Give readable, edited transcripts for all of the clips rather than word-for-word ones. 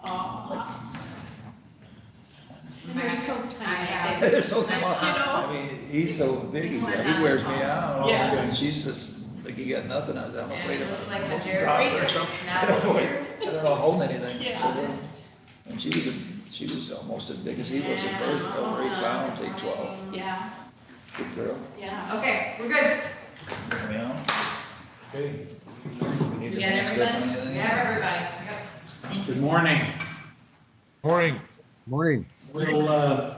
Oh. And they're so tiny. They're so small. You know? I mean, he's so big, he wears me out. Yeah. And she's just, like, you got nothing. I was, I'm afraid of It looks like a drop Jerry her or Reader. something. Now I don't know, here. I don't know, I'm holding anything. Yeah. So then- And she was almost as big as he was at birth, over 8 pounds, 8, 12. Yeah, Good girl, yeah. Okay, we're good. you know? Okay. We need You to got manuscript everybody? anything? You have everybody. Yep. Good morning. Morning. Morning. We'll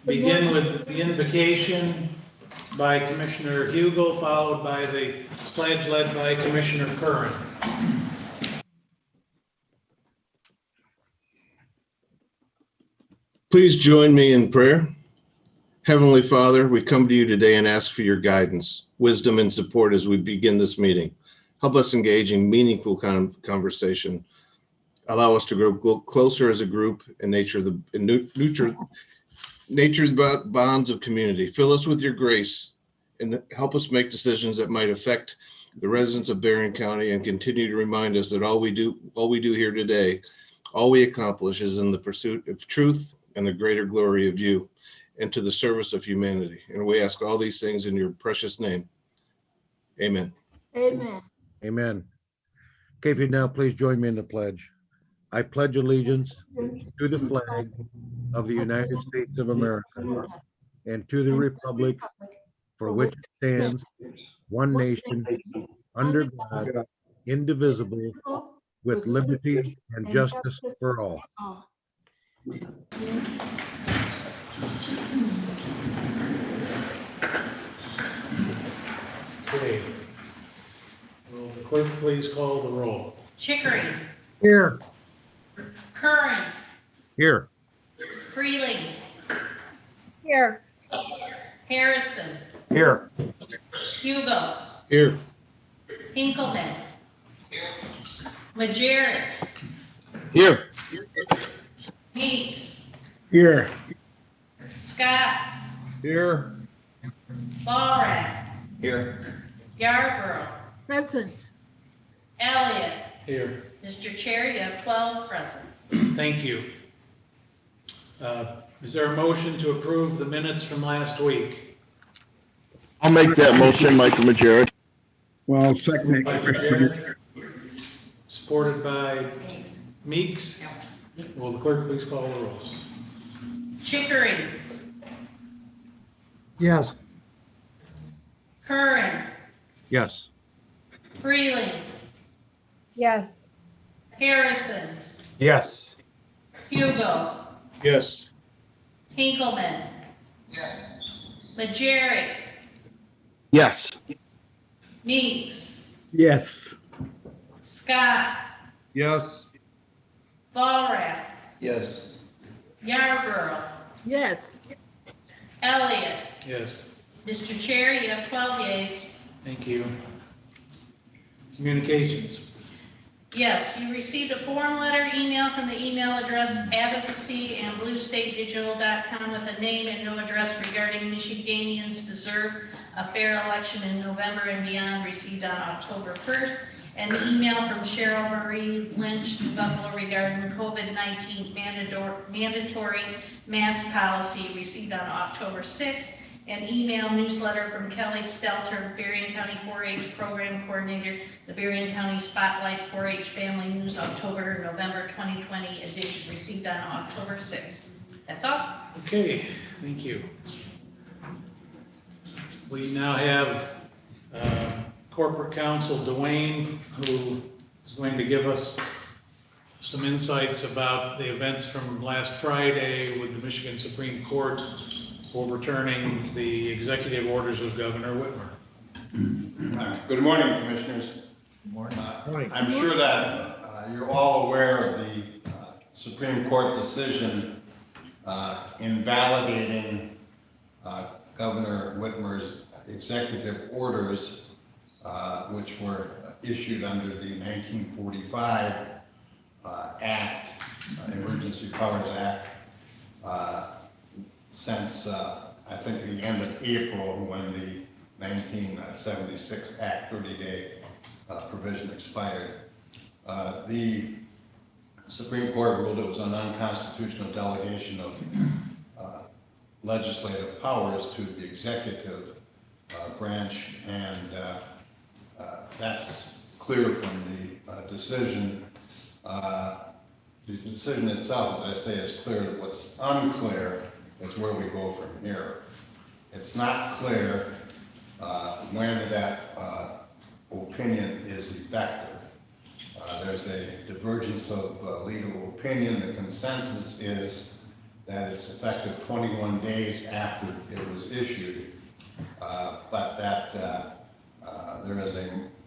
begin with the invocation by Commissioner Hugel, followed by the pledge led by Commissioner Curran. Please join me in prayer. Heavenly Father, we come to you today and ask for your guidance, wisdom, and support as we begin this meeting. Help us engage in meaningful conversation. Allow us to grow closer as a group and nurture the bonds of community. Fill us with your grace and help us make decisions that might affect the residents of Berrien County, and continue to remind us that all we do here today, all we accomplish is in the pursuit of truth and the greater glory of you, and to the service of humanity. And we ask all these things in your precious name. Amen. Amen. Amen. Okay, if you now please join me in the pledge. I pledge allegiance to the flag of the United States of America and to the republic for which it stands, one nation, under God, indivisible, with liberty and justice for all. Okay. Will the clerk please call the roll? Chickering, Here. Curran, Here. Freeling, Here. Harrison, Here. Hugo, Here. Hinkleman, Majerick, Here. Meeks, Here. Scott, Here. Walrath, Here. Yarborough, Present. Elliott. Here. Mr. Chair, you have 12 present. Thank you. Is there a motion to approve the minutes from last week? I'll make that motion, Michael Majerick. Well, second. By Majerick, supported by Meeks. Will the clerk please call the rolls? Chickering, Yes. Curran, Yes. Freeling, Yes. Harrison, Yes. Hugo, Yes. Hinkleman. Majerick, Yes. Meeks, Yes. Scott, Yes. Walrath, Yes. Yarborough, Yes. Elliott. Yes. Mr. Chair, you have 12 yeas. Thank you. Communications. Yes, you received a form letter email from the email address advocacy@bluestatedigital.com with a name and no address regarding Michiganians deserve a fair election in November and beyond, received on October 1st. An email from Cheryl Marie Lynch, New Buffalo, regarding COVID-19 mandatory mask policy, received on October 6th. An email newsletter from Kelly Stelter, Berrien County 4-H Program Coordinator, the Berrien County Spotlight 4-H Family News, November 2020 edition, received on October 6th. That's all. Okay, thank you. We now have Corporate Counsel Dwayne, who is going to give us some insights about the events from last Friday with the Michigan Supreme Court overturning the executive orders of Governor Whitmer. Good morning, Commissioners. Good morning. I'm sure that you're all aware of the Supreme Court decision invalidating Governor Whitmer's executive orders, which were issued under the 1945 Act, Emergency Powers Act, since I think the end of April, when the 1976 Act 30-day provision expired. The Supreme Court ruled it was an unconstitutional delegation of legislative powers to the executive branch, and that's clear from the decision. The decision itself, as I say, is clear. What's unclear is where we go from here. It's not clear when that opinion is effective. There's a divergence of legal opinion. The consensus is that it's effective 21 days after it was issued, but that there is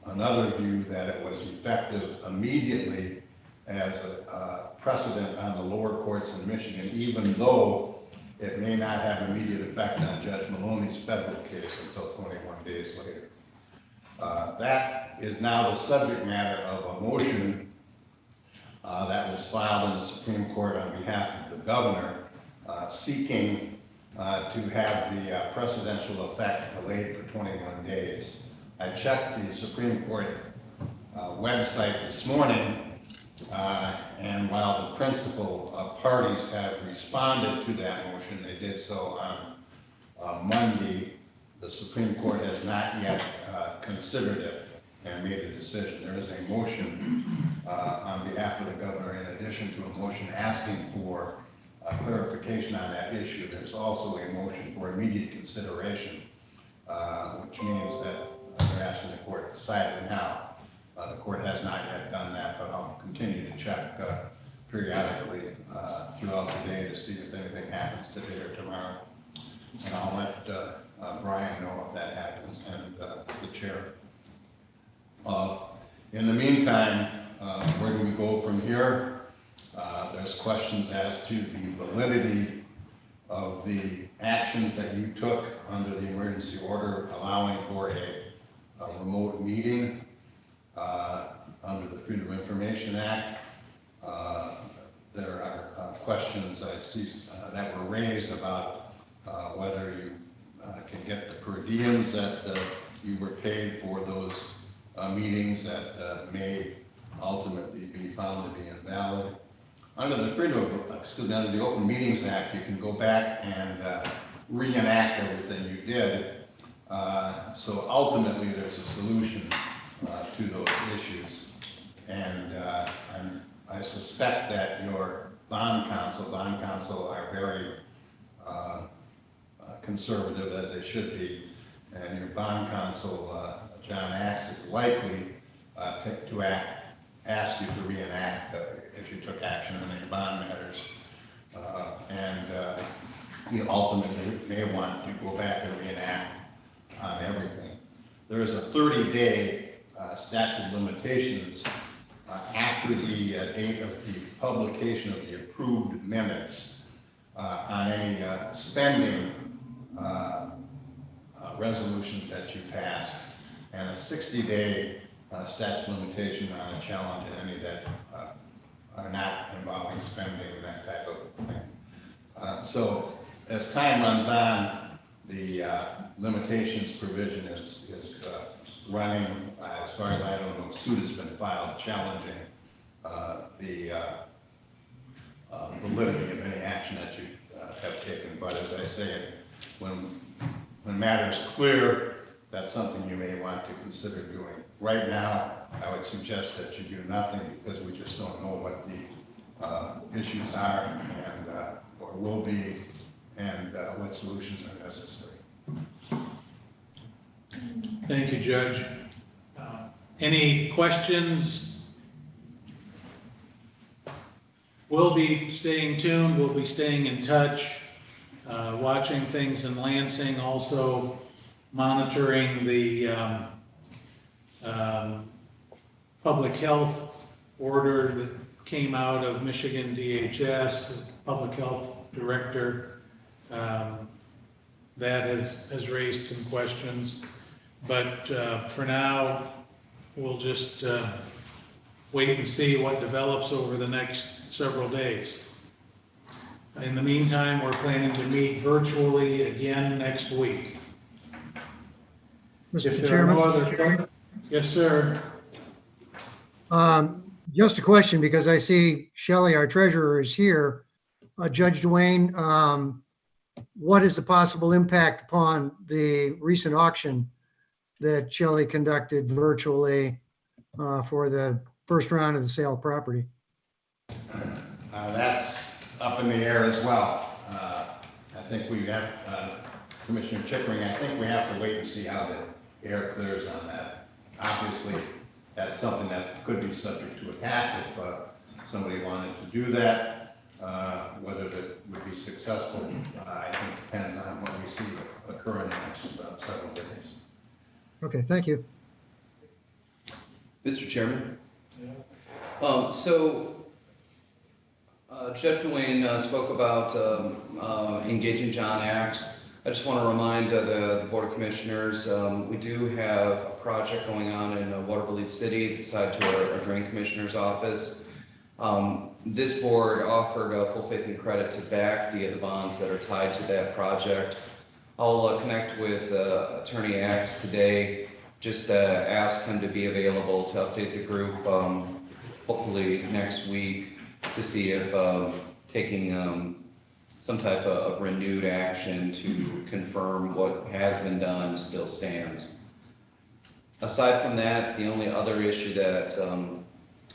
another view that it was effective immediately as a precedent on the lower courts in Michigan, even though it may not have immediate effect on Judge Maloney's federal case until 21 days later. That is now the subject matter of a motion that was filed in the Supreme Court on behalf of the governor, seeking to have the precedential effect delayed for 21 days. I checked the Supreme Court website this morning, and while the principal parties have responded to that motion, they did so on Monday. The Supreme Court has not yet considered it and made a decision. There is a motion on behalf of the governor, in addition to a motion asking for clarification on that issue. There's also a motion for immediate consideration, which means that they're asking the court to decide it now. The court has not yet done that, but I'll continue to check periodically throughout the day to see if anything happens today or tomorrow. And I'll let Brian know if that happens, and the chair. In the meantime, where do we go from here? There's questions as to the validity of the actions that you took under the emergency order allowing for a remote meeting under the Freedom of Information Act. There are questions I see that were raised about whether you can get the per diems that you were paid for those meetings that may ultimately be found to be invalid. Under the Open Meetings Act, you can go back and reenact everything you did. So ultimately, there's a solution to those issues. And I suspect that your bond counsel are very conservative, as they should be, and your bond counsel, John Axe, is likely to ask you to reenact if you took action on any bond matters. You ultimately may want to go back and reenact on everything. There is a 30-day statute of limitations after the date of the publication of the approved minutes on any spending resolutions that you passed, and a 60-day statute of limitation on a challenge in any that are not involving spending and that type of thing. So as time runs on, the limitations provision is running. As far as I don't know, a suit has been filed challenging the validity of any action that you have taken. But as I say, when matters clear, that's something you may want to consider doing. Right now, I would suggest that you do nothing, because we just don't know what the issues are and or will be, and what solutions are necessary. Thank you, Judge. Any questions? We'll be staying tuned. We'll be staying in touch, watching things in Lansing, also monitoring the public health order that came out of Michigan DHS, the public health director. That has raised some questions, but for now, we'll just wait and see what develops over the next several days. In the meantime, we're planning to meet virtually again next week. If Mr. there are no Chairman, other questions, yes, sir. Just a question, because I see Shelley, our treasurer, is here. Judge Dwayne, what is the possible impact upon the recent auction that Shelley conducted virtually for the first round of the sale of property? That's up in the air as well. I think we have, Commissioner Chickering, I think we have to wait and see how the air clears on that. Obviously, that's something that could be subject to attack if somebody wanted to do that. Whether it would be successful, I think depends on what we see occur in the next several days. Okay, thank you. Mr. Chairman? Judge Dwayne spoke about engaging John Axe. I just want to remind the Board of Commissioners, we do have a project going on in Waterville City that's tied to our Drain Commissioner's office. This board offered full faith and credit to back the bonds that are tied to that project. I'll connect with Attorney Axe today, just ask him to be available to update the group, hopefully next week, to see if taking some type of renewed action to confirm what has been done still stands. Aside from that, the only other issue that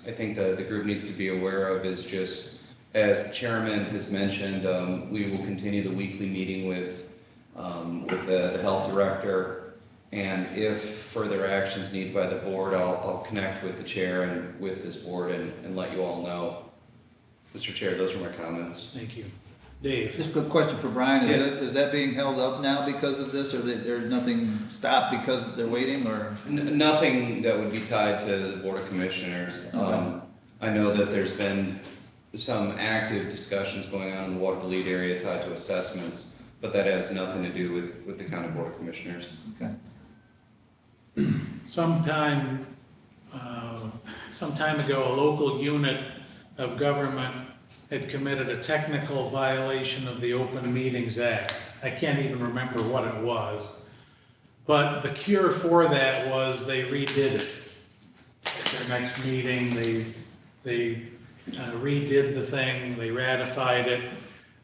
I think the group needs to be aware of is just, as the chairman has mentioned, we will continue the weekly meeting with the health director, and if further actions needed by the board, I'll connect with the chair and with this board and let you all know. Mr. Chair, those are my comments. Thank you. Dave? Just a quick question for Brian. Yeah. Is that being held up now because of this, or there's nothing stopped because they're waiting, or? Nothing that would be tied to the Board of Commissioners. Okay. I know that there's been some active discussions going on in the Waterville area tied to assessments, but that has nothing to do with the County Board of Commissioners. Okay. Sometime ago, a local unit of government had committed a technical violation of the Open Meetings Act. I can't even remember what it was. But the cure for that was they redid it. At their next meeting, they redid the thing, they ratified it.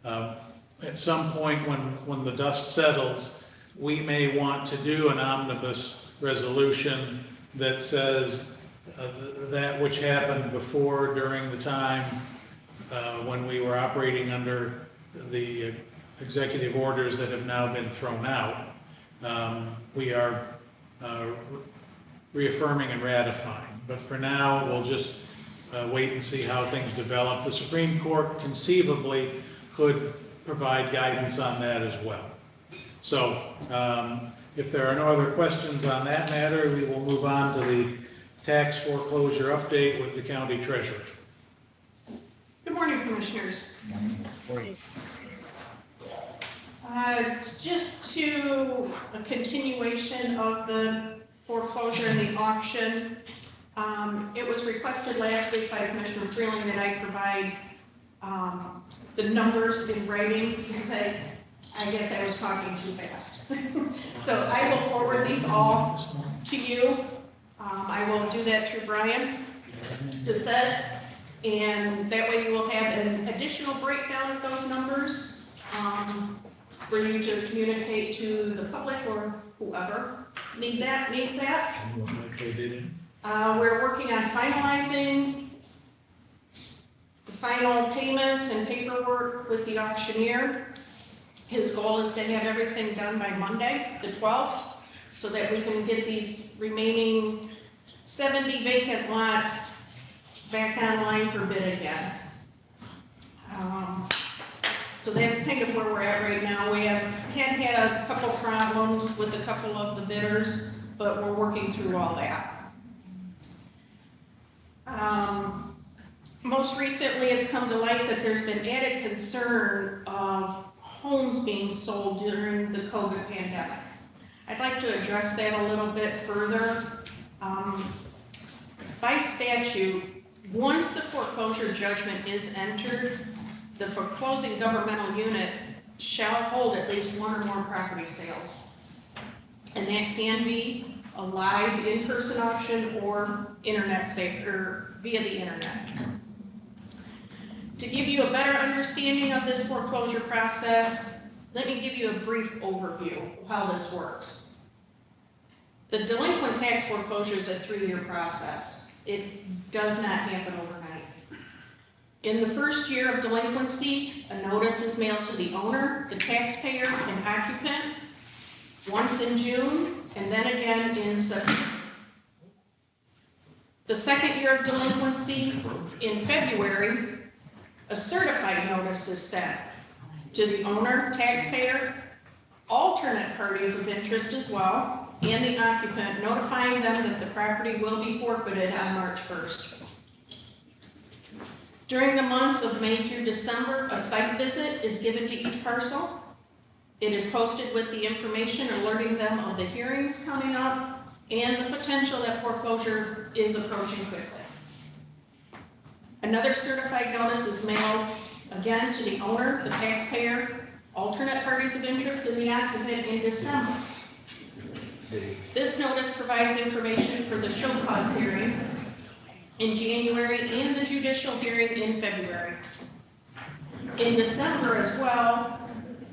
At some point when the dust settles, we may want to do an omnibus resolution that says that which happened before, during the time when we were operating under the executive orders that have now been thrown out, we are reaffirming and ratifying. But for now, we'll just wait and see how things develop. The Supreme Court conceivably could provide guidance on that as well. So if there are no other questions on that matter, we will move on to the tax foreclosure update with the county treasurer. Good morning, Commissioners. Just to a continuation of the foreclosure and the auction, it was requested last week by Commissioner Freeling that I provide the numbers in writing, because I guess I was talking too fast. So I will forward these all to you. I will do that through Brian Doucette, and that way you will have an additional breakdown of those numbers for you to communicate to the public or whoever needs that. We're working on finalizing the final payments and paperwork with the auctioneer. His goal is to have everything done by Monday, the 12th, so that we can get these remaining 70 vacant lots back online for bid again. So that's kind of where we're at right now. We have had a couple problems with a couple of the bidders, but we're working through all that. Most recently, it's come to light that there's been added concern of homes being sold during the COVID pandemic. I'd like to address that a little bit further. By statute, once the foreclosure judgment is entered, the foreclosing governmental unit shall hold at least one or more property sales. And that can be a live in-person auction or internet sale or via the internet. To give you a better understanding of this foreclosure process, let me give you a brief overview of how this works. The delinquent tax foreclosure is a 3-year process. It does not happen overnight. In the first year of delinquency, a notice is mailed to the owner, the taxpayer, and occupant, once in June, and then again in September. The second year of delinquency, in February, a certified notice is sent to the owner, taxpayer, alternate parties of interest as well, and the occupant, notifying them that the property will be forfeited on March 1st. During the months of May through December, a site visit is given to each parcel. It is posted with the information alerting them of the hearings coming up and the potential that foreclosure is approaching quickly. Another certified notice is mailed again to the owner, the taxpayer, alternate parties of interest, and the occupant in December. This notice provides information for the show cause hearing in January and the judicial hearing in February. In December as well,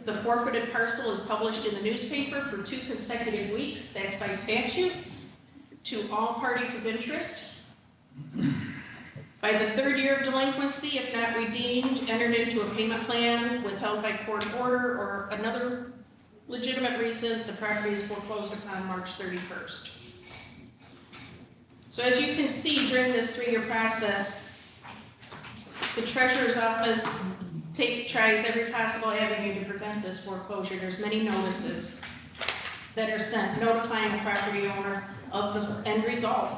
the forfeited parcel is published in the newspaper for 2 consecutive weeks, that's by statute, to all parties of interest. By the 3rd year of delinquency, if not redeemed, entered into a payment plan, withheld by court order, or another legitimate reason, the property is foreclosed upon March 31st. So as you can see, during this 3-year process, the treasurer's office tries every possible avenue to prevent this foreclosure. There's many notices that are sent notifying the property owner of the end result.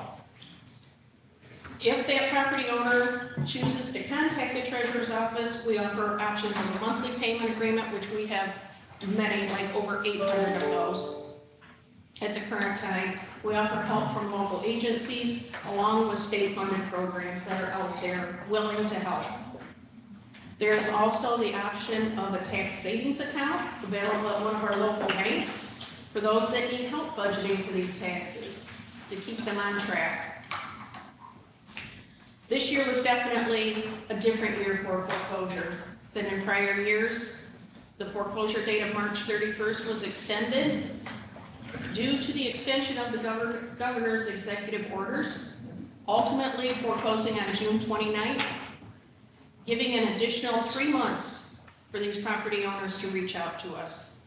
If that property owner chooses to contact the treasurer's office, we offer options of a monthly payment agreement, which we have many, like over 800 of those at the current time. We offer help from local agencies along with state-funded programs that are out there willing to help. There's also the option of a tax savings account available at one of our local banks for those that need help budgeting for these taxes to keep them on track. This year was definitely a different year for foreclosure than in prior years. The foreclosure date of March 31st was extended due to the extension of the governor's executive orders, ultimately foreclosing on June 29th, giving an additional 3 months for these property owners to reach out to us.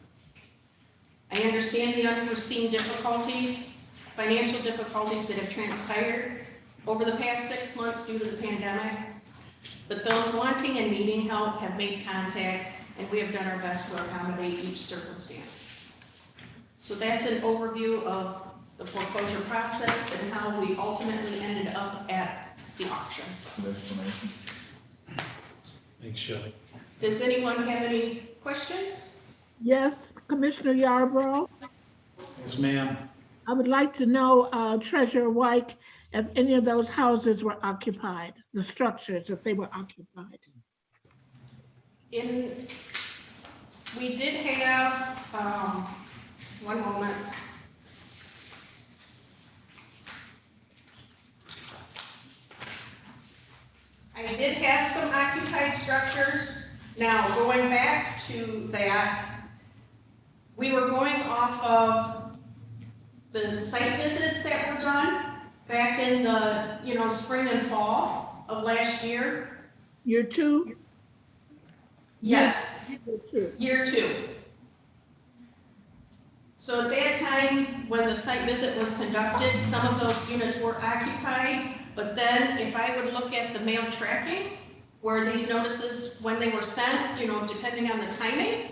I understand the unforeseen difficulties, financial difficulties that have transpired over the past 6 months due to the pandemic, but those wanting and needing help have made contact, and we have done our best to accommodate each circumstance. So that's an overview of the foreclosure process and how we ultimately ended up at the auction. Thanks, Shelley. Does anyone have any questions? Yes, Commissioner Yarborough. Yes, ma'am. I would like to know, Treasurer White, if any of those houses were occupied, the structures, if they were occupied. We did have, one moment. I did have some occupied structures. Now, going back to that, we were going off of the site visits that were done back in the, spring and fall of last year. Year 2? Yes, Year 2. year 2. So at that time, when the site visit was conducted, some of those units were occupied, but then if I would look at the mail tracking, where these notices, when they were sent, depending on the timing,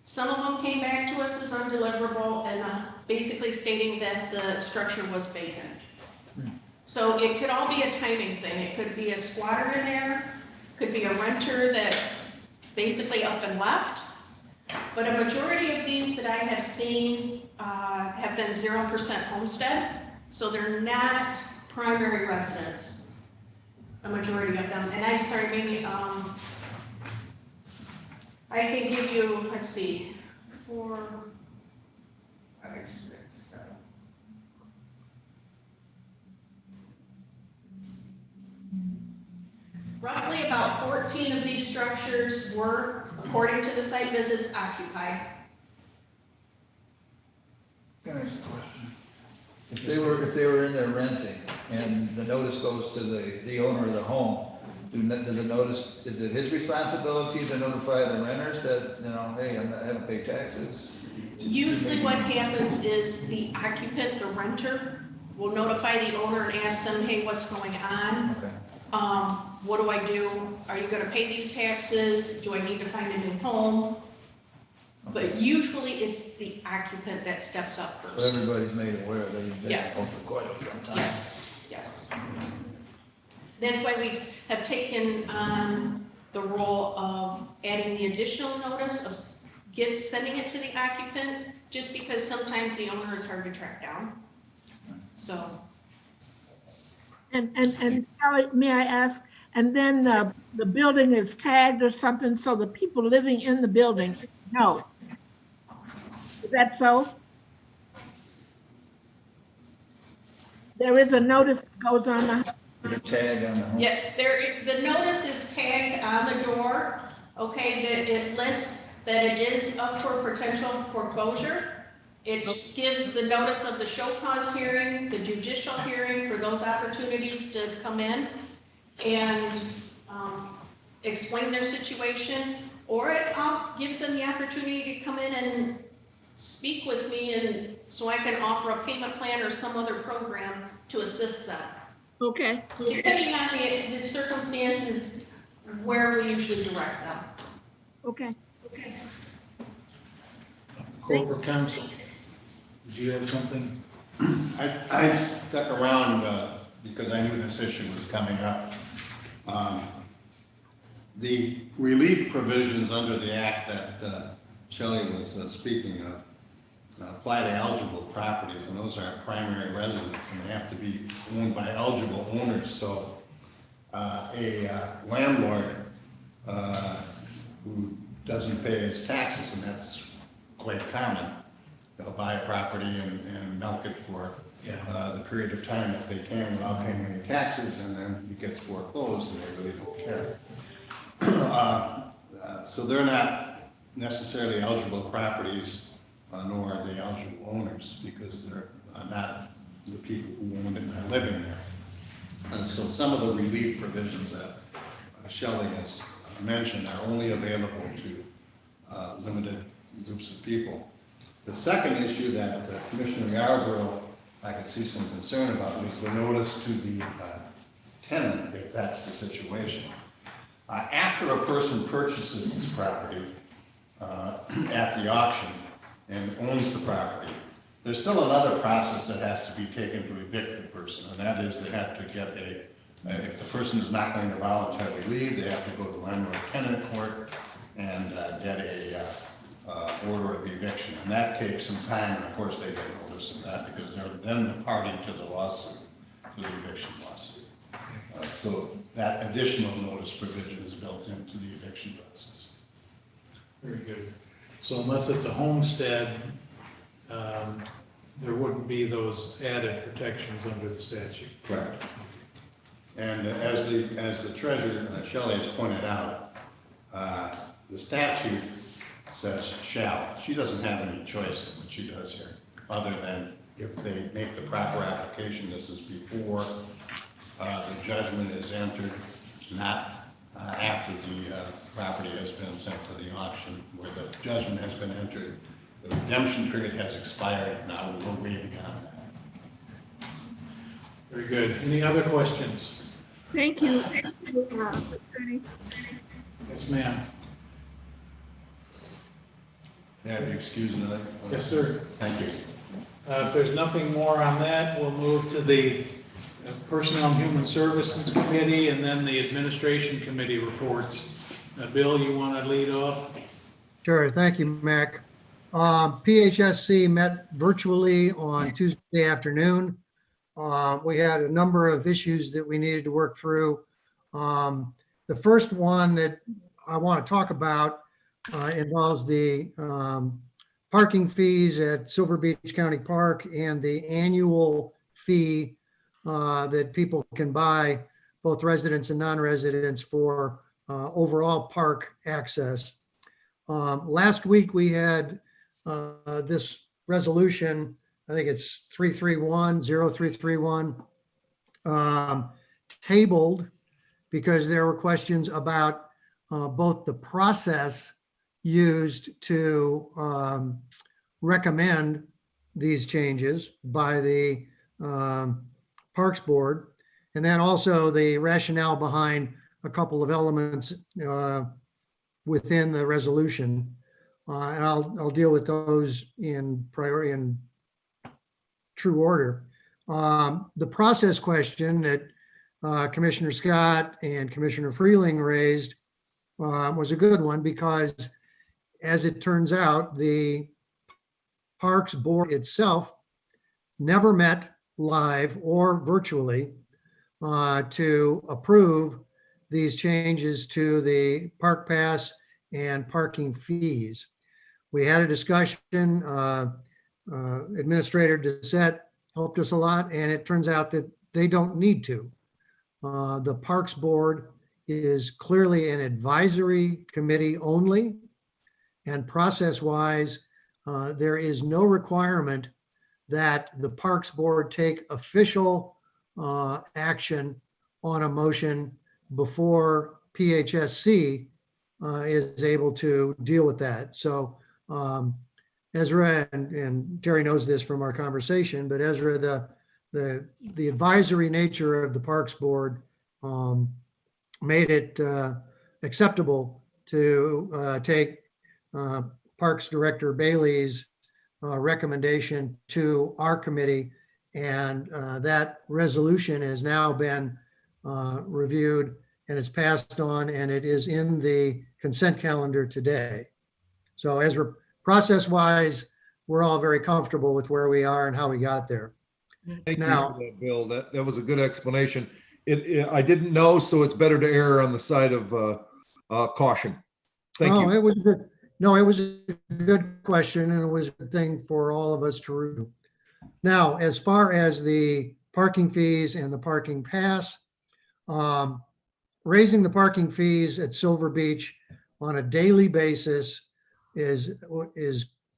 some of them came back to us as undeliverable and basically stating that the structure was vacant. So it could all be a timing thing. It could be a squatter in there, could be a renter that basically up and left. But a majority of these that I have seen have been 0% homestead, so they're not primary residents, a majority of them. And I'm sorry, maybe I can give you, let's see, 4, 5, 6, 7. 14 of these structures were, according to the site visits, occupied. Can I ask a question? If they were in there renting and the notice goes to the owner of the home, does the notice, is it his responsibility to notify the renters that, you know, hey, I haven't paid taxes? Usually what happens is the occupant, the renter, will notify the owner and ask them, hey, what's going on? Okay. What do I do? Are you gonna pay these taxes? Do I need to find a new home? But usually it's the occupant that steps up So first. everybody's made aware that he's been Yes. home for quite some time. Yes, yes. That's why we have taken on the role of adding the additional notice of sending it to the occupant, just because sometimes the owner is hard to track down. So, And Sally, may I ask, and then the building is tagged or something, so the people living in the building know. Is that so? There is a notice that goes on the, Put a tag on the home. yeah, the notice is tagged on the door, okay, that it lists that it is up for potential foreclosure. It gives the notice of the show cause hearing, the judicial hearing for those opportunities to come in and explain their situation, or it gives them the opportunity to come in and speak with me, and so I can offer a payment plan or some other program to assist them. okay, Depending on the circumstances, where we usually direct them. okay. Corporate counsel, did you have something? I stuck around because I knew this issue was coming up. The relief provisions under the act that Shelley was speaking of apply to eligible properties, and those are primary residents, and they have to be owned by eligible owners. So a landlord who doesn't pay his taxes, and that's quite common, they'll buy a property and milk it for the period of time that they can without paying any taxes, and then it gets foreclosed and they really don't care. So they're not necessarily eligible properties, nor are they eligible owners, because they're not the people who own it and are living there. And so some of the relief provisions that Shelley has mentioned are only available to limited groups of people. The second issue that Commissioner Yarborough, I could see some concern about, is the notice to the tenant, if that's the situation. After a person purchases this property at the auction and owns the property, there's still another process that has to be taken to evict the person, and that is they have to get if the person is not going to voluntarily leave, they have to go to landlord-tenant court and get a order of eviction, and that takes some time, and of course they get notice of that because they're then the party to the lawsuit, to the eviction lawsuit. So that additional notice provision is built into the eviction process. Very good. So unless it's a homestead, there wouldn't be those added protections under the statute. Correct. And as the treasurer, Shelley, has pointed out, the statute says shall. She doesn't have any choice in what she does here, other than if they make the proper application, this is before the judgment is entered, not after the property has been sent to the auction, where the judgment has been entered. The redemption period has expired, now we're way beyond that. Very good. Any other questions? Thank you. Attorney. Yes, ma'am. May I be excused another? Yes, sir. Thank you. If there's nothing more on that, we'll move to the Personnel and Human Services Committee and then the Administration Committee reports. Bill, you want to lead off? Sure, thank you, Mac. PHSC met virtually on Tuesday afternoon. We had a number of issues that we needed to work through. The first one that I want to talk about involves the parking fees at Silver Beach County Park and the annual fee that people can buy, both residents and non-residents, for overall park access. Last week, we had this resolution, I think it's 0331, tabled because there were questions about both the process used to recommend these changes by the Parks Board, and then also the rationale behind a couple of elements within the resolution. And I'll deal with those in priority in true order. The process question that Commissioner Scott and Commissioner Freeling raised was a good one because, as it turns out, the Parks Board itself never met live or virtually to approve these changes to the park pass and parking fees. We had a discussion, Administrator Doucette helped us a lot, and it turns out that they don't need to. The Parks Board is clearly an advisory committee only, and process-wise, there is no requirement that the Parks Board take official action on a motion before PHSC is able to deal with that. So Ezra, and Terry knows this from our conversation, but Ezra, the advisory nature of the Parks Board made it acceptable to take Parks Director Bailey's recommendation to our committee, and that resolution has now been reviewed and it's passed on, and it is in the consent calendar today. So as process-wise, we're all very comfortable with where we are and how we got there. Thank you Now- for that, Bill. That was a good explanation. I didn't know, so it's better to err on the side of caution. Thank you. It was good. No, it was a good question, and it was a good thing for all of us to review. Now, as far as the parking fees and the parking pass, raising the parking fees at Silver Beach on a daily basis is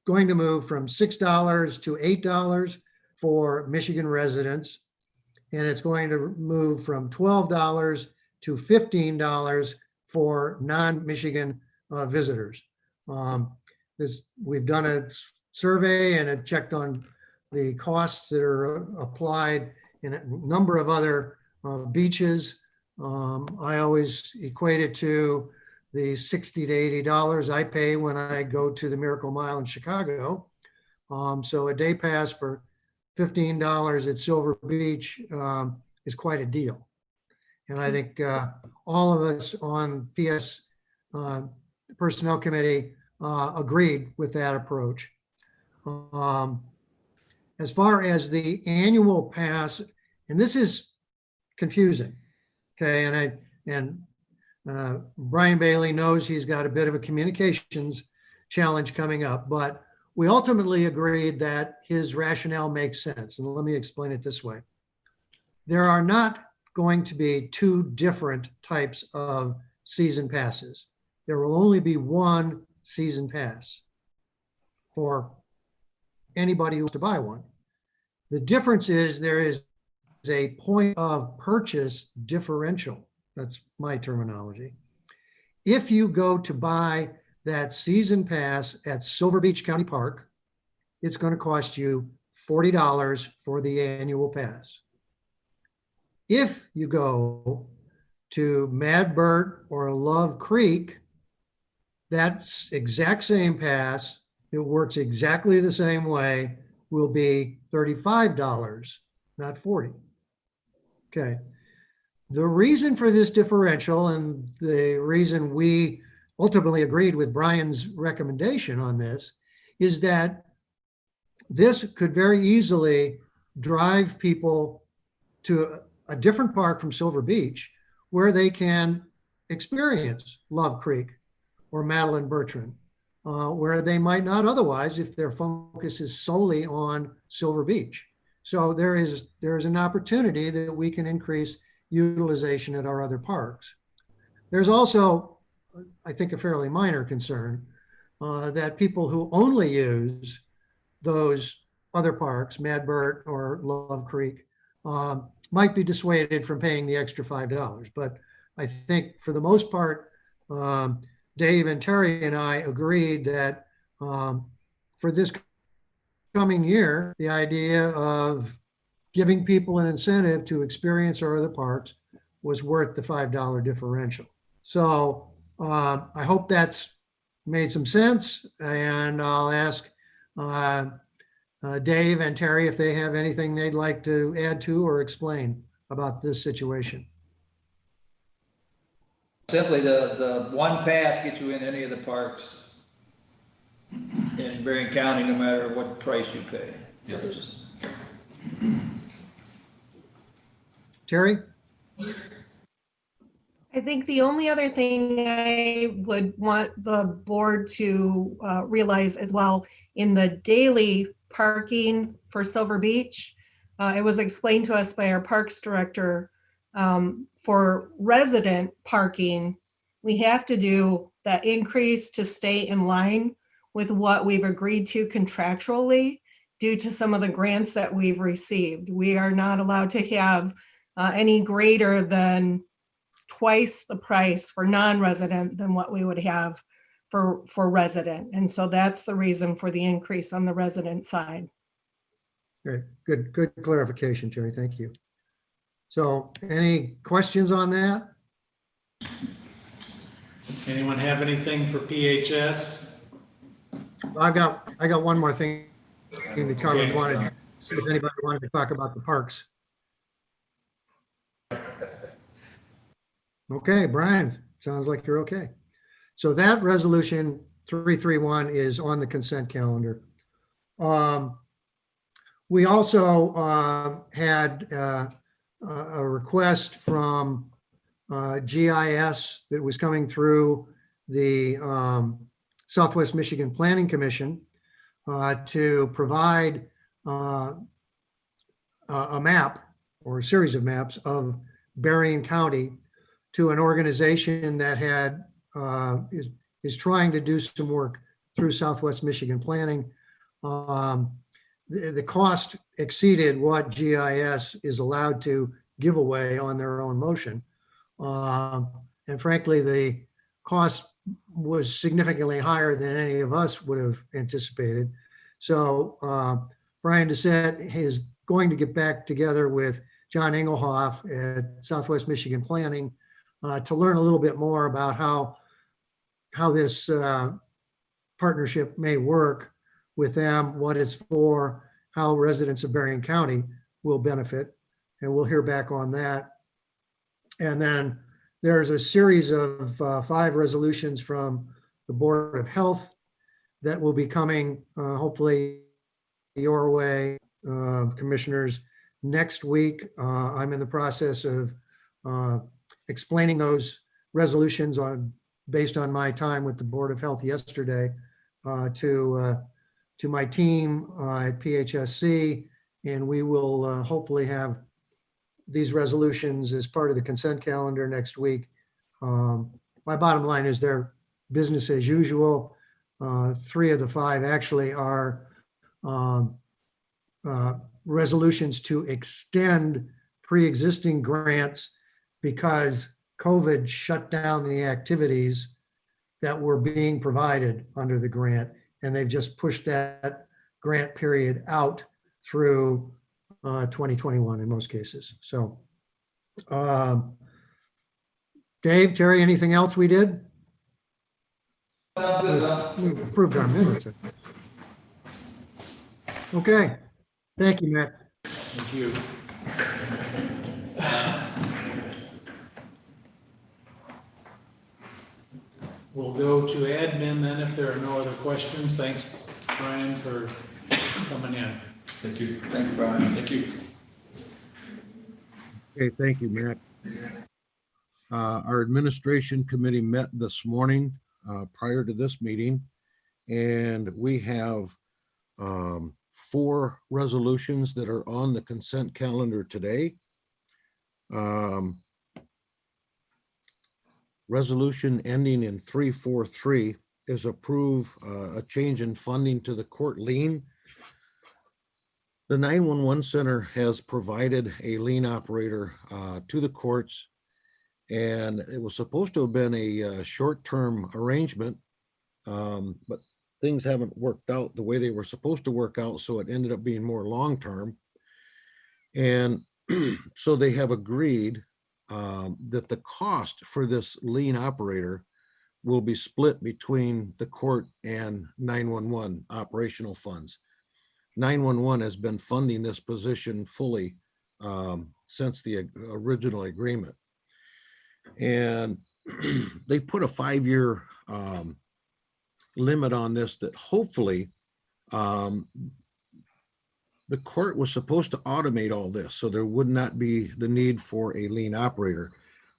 going to move from $6 to $8 for Michigan residents, and it's going to move from $12 to $15 for non-Michigan visitors. We've done a survey and have checked on the costs that are applied in a number of other beaches. I always equate it to the $60 to $80 I pay when I go to the Miracle Mile in Chicago. So a day pass for $15 at Silver Beach is quite a deal. And I think all of us on PS Personnel Committee agreed with that approach. As far as the annual pass, and this is confusing, okay, and Brian Bailey knows he's got a bit of a communications challenge coming up, but we ultimately agreed that his rationale makes sense. And let me explain it this way. There are not going to be two different types of season passes. There will only be one season pass for anybody who wants to buy one. The difference is there is a point of purchase differential. That's my terminology. If you go to buy that season pass at Silver Beach County Park, it's going to cost you $40 for the annual pass. If you go to Mad Burt or Love Creek, that exact same pass, it works exactly the same way, will be $35, not $40. Okay. The reason for this differential, and the reason we ultimately agreed with Brian's recommendation on this, is that this could very easily drive people to a different park from Silver Beach where they can experience Love Creek or Madeline Bertrand, where they might not otherwise if their focus is solely on Silver Beach. So there is an opportunity that we can increase utilization at our other parks. There's also, I think, a fairly minor concern that people who only use those other parks, Mad Burt or Love Creek, might be dissuaded from paying the extra $5. But I think for the most part, Dave and Terry and I agreed that for this coming year, the idea of giving people an incentive to experience our other parks was worth the $5 differential. So I hope that's made some sense, and I'll ask Dave and Terry if they have anything they'd like to add to or explain about this situation. Simply, the one pass gets you in any of the parks in Berrien County, no matter what price you pay. Terry? I think the only other thing I would want the board to realize as well, in the daily parking for Silver Beach, it was explained to us by our parks director, for resident parking, we have to do that increase to stay in line with what we've agreed to contractually due to some of the grants that we've received. We are not allowed to have any greater than twice the price for non-resident than what we would have for resident. And so that's the reason for the increase on the resident side. Great. Good clarification, Terry. Thank you. So any questions on that? Anyone have anything for PHS? I got one more thing to cover. Okay. Wanted to see if anybody wanted to talk about the parks. Okay, Brian, sounds like you're okay. So that resolution 331 is on the consent calendar. We also had a request from GIS that was coming through the Southwest Michigan Planning Commission to provide a map or a series of maps of Berrien County to an organization that had is trying to do some work through Southwest Michigan Planning. The cost exceeded what GIS is allowed to give away on their own motion. And frankly, the cost was significantly higher than any of us would have anticipated. So Brian Doucette is going to get back together with John Engelhoff at Southwest Michigan Planning to learn a little bit more about how this partnership may work with them, what it's for, how residents of Berrien County will benefit, and we'll hear back on that. And then there's a series of 5 resolutions from the Board of Health that will be coming hopefully your way, commissioners, next week. I'm in the process of explaining those resolutions based on my time with the Board of Health yesterday to my team at PHSC, and we will hopefully have these resolutions as part of the consent calendar next week. My bottom line is they're business as usual. 3 of the 5 actually are resolutions to extend pre-existing grants because COVID shut down the activities that were being provided under the grant, and they've just pushed that grant period out through 2021 in most cases. So, Dave, Terry, anything else we did? We approved our minutes. Okay, thank you, Matt. Thank you. We'll go to admin then if there are no other questions. Thanks, Brian, for coming in. Thank you. Thank you, Brian. Thank you. Okay, thank you, Matt. Our administration committee met this morning prior to this meeting, and we have 4 resolutions that are on the consent calendar today. Resolution ending in 343 is approve a change in funding to the court lien. The 911 center has provided a lien operator to the courts, and it was supposed to have been a short-term arrangement, but things haven't worked out the way they were supposed to work out, so it ended up being more long-term. And so they have agreed that the cost for this lien operator will be split between the court and 911 operational funds. 911 has been funding this position fully since the original agreement. And they put a 5-year limit on this that hopefully the court was supposed to automate all this, so there would not be the need for a lien operator.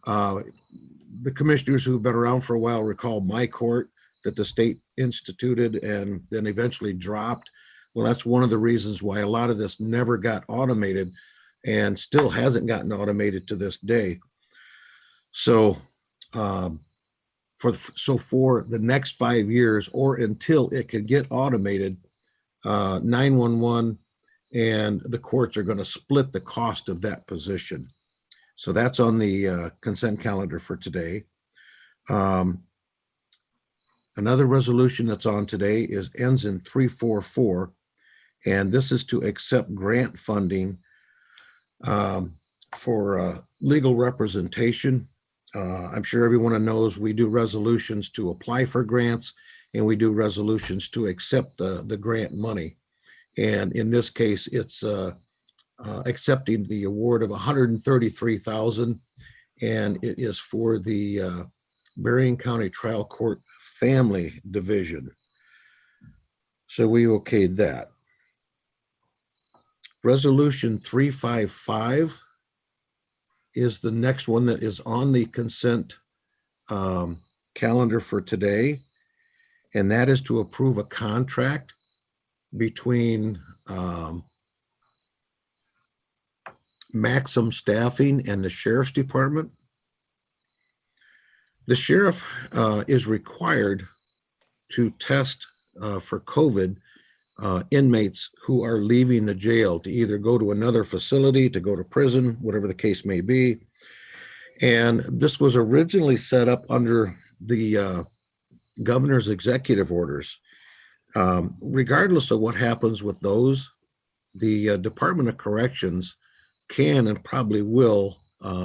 The commissioners who've been around for a while recall my court that the state instituted and then eventually dropped. Well, that's one of the reasons why a lot of this never got automated and still hasn't gotten automated to this day. So for the next 5 years, or until it can get automated, 911 and the courts are going to split the cost of that position. So that's on the consent calendar for today. Another resolution that's on today ends in 344, and this is to accept grant funding for legal representation. I'm sure everyone knows we do resolutions to apply for grants, and we do resolutions to accept the grant money. And in this case, it's accepting the award of $133,000, and it is for the Berrien County Trial Court Family Division. So we okayed that. Resolution 355 is the next one that is on the consent calendar for today, and that is to approve a contract between Maxim Staffing and the Sheriff's Department. The sheriff is required to test for COVID inmates who are leaving the jail to either go to another facility, to go to prison, whatever the case may be. And this was originally set up under the governor's executive orders. Regardless of what happens with those, the Department of Corrections can and probably will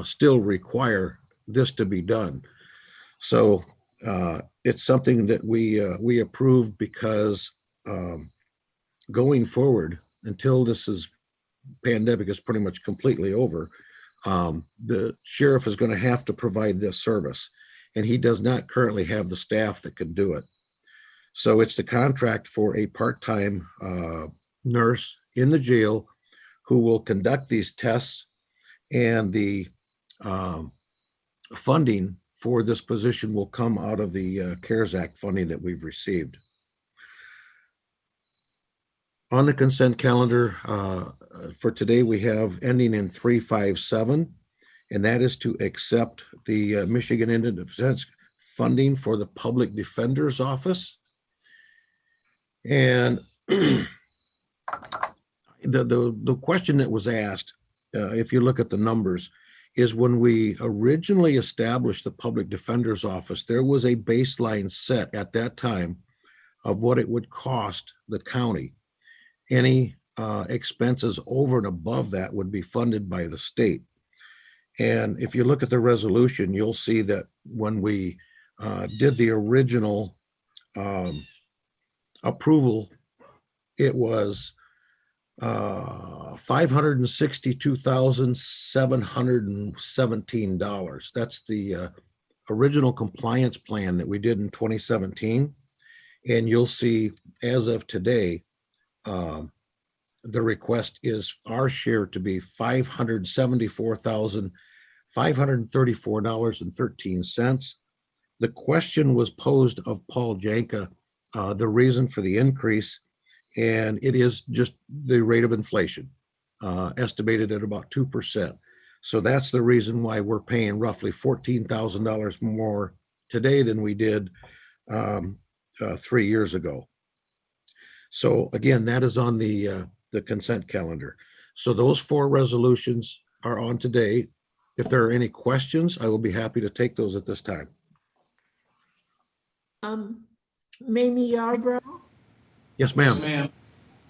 still require this to be done. So it's something that we approve because going forward, until this pandemic is pretty much completely over, the sheriff is going to have to provide this service, and he does not currently have the staff that can do it. So it's the contract for a part-time nurse in the jail who will conduct these tests, and the funding for this position will come out of the CARES Act funding that we've received. On the consent calendar for today, we have ending in 357, and that is to accept the Michigan Indian Defense funding for the Public Defender's Office. And the question that was asked, if you look at the numbers, is when we originally established the Public Defender's Office, there was a baseline set at that time of what it would cost the county. Any expenses over and above that would be funded by the state. And if you look at the resolution, you'll see that when we did the original approval, it was $562,717. That's the original compliance plan that we did in 2017. And you'll see as of today, the request is our share to be $574,534.13. The question was posed of Paul Janka, the reason for the increase, and it is just the rate of inflation, estimated at about 2%. So that's the reason why we're paying roughly $14,000 more today than we did 3 years ago. So again, that is on the consent calendar. So those 4 resolutions are on today. If there are any questions, I will be happy to take those at this time. Mamie Yarbrough, Yes, Yes, ma'am.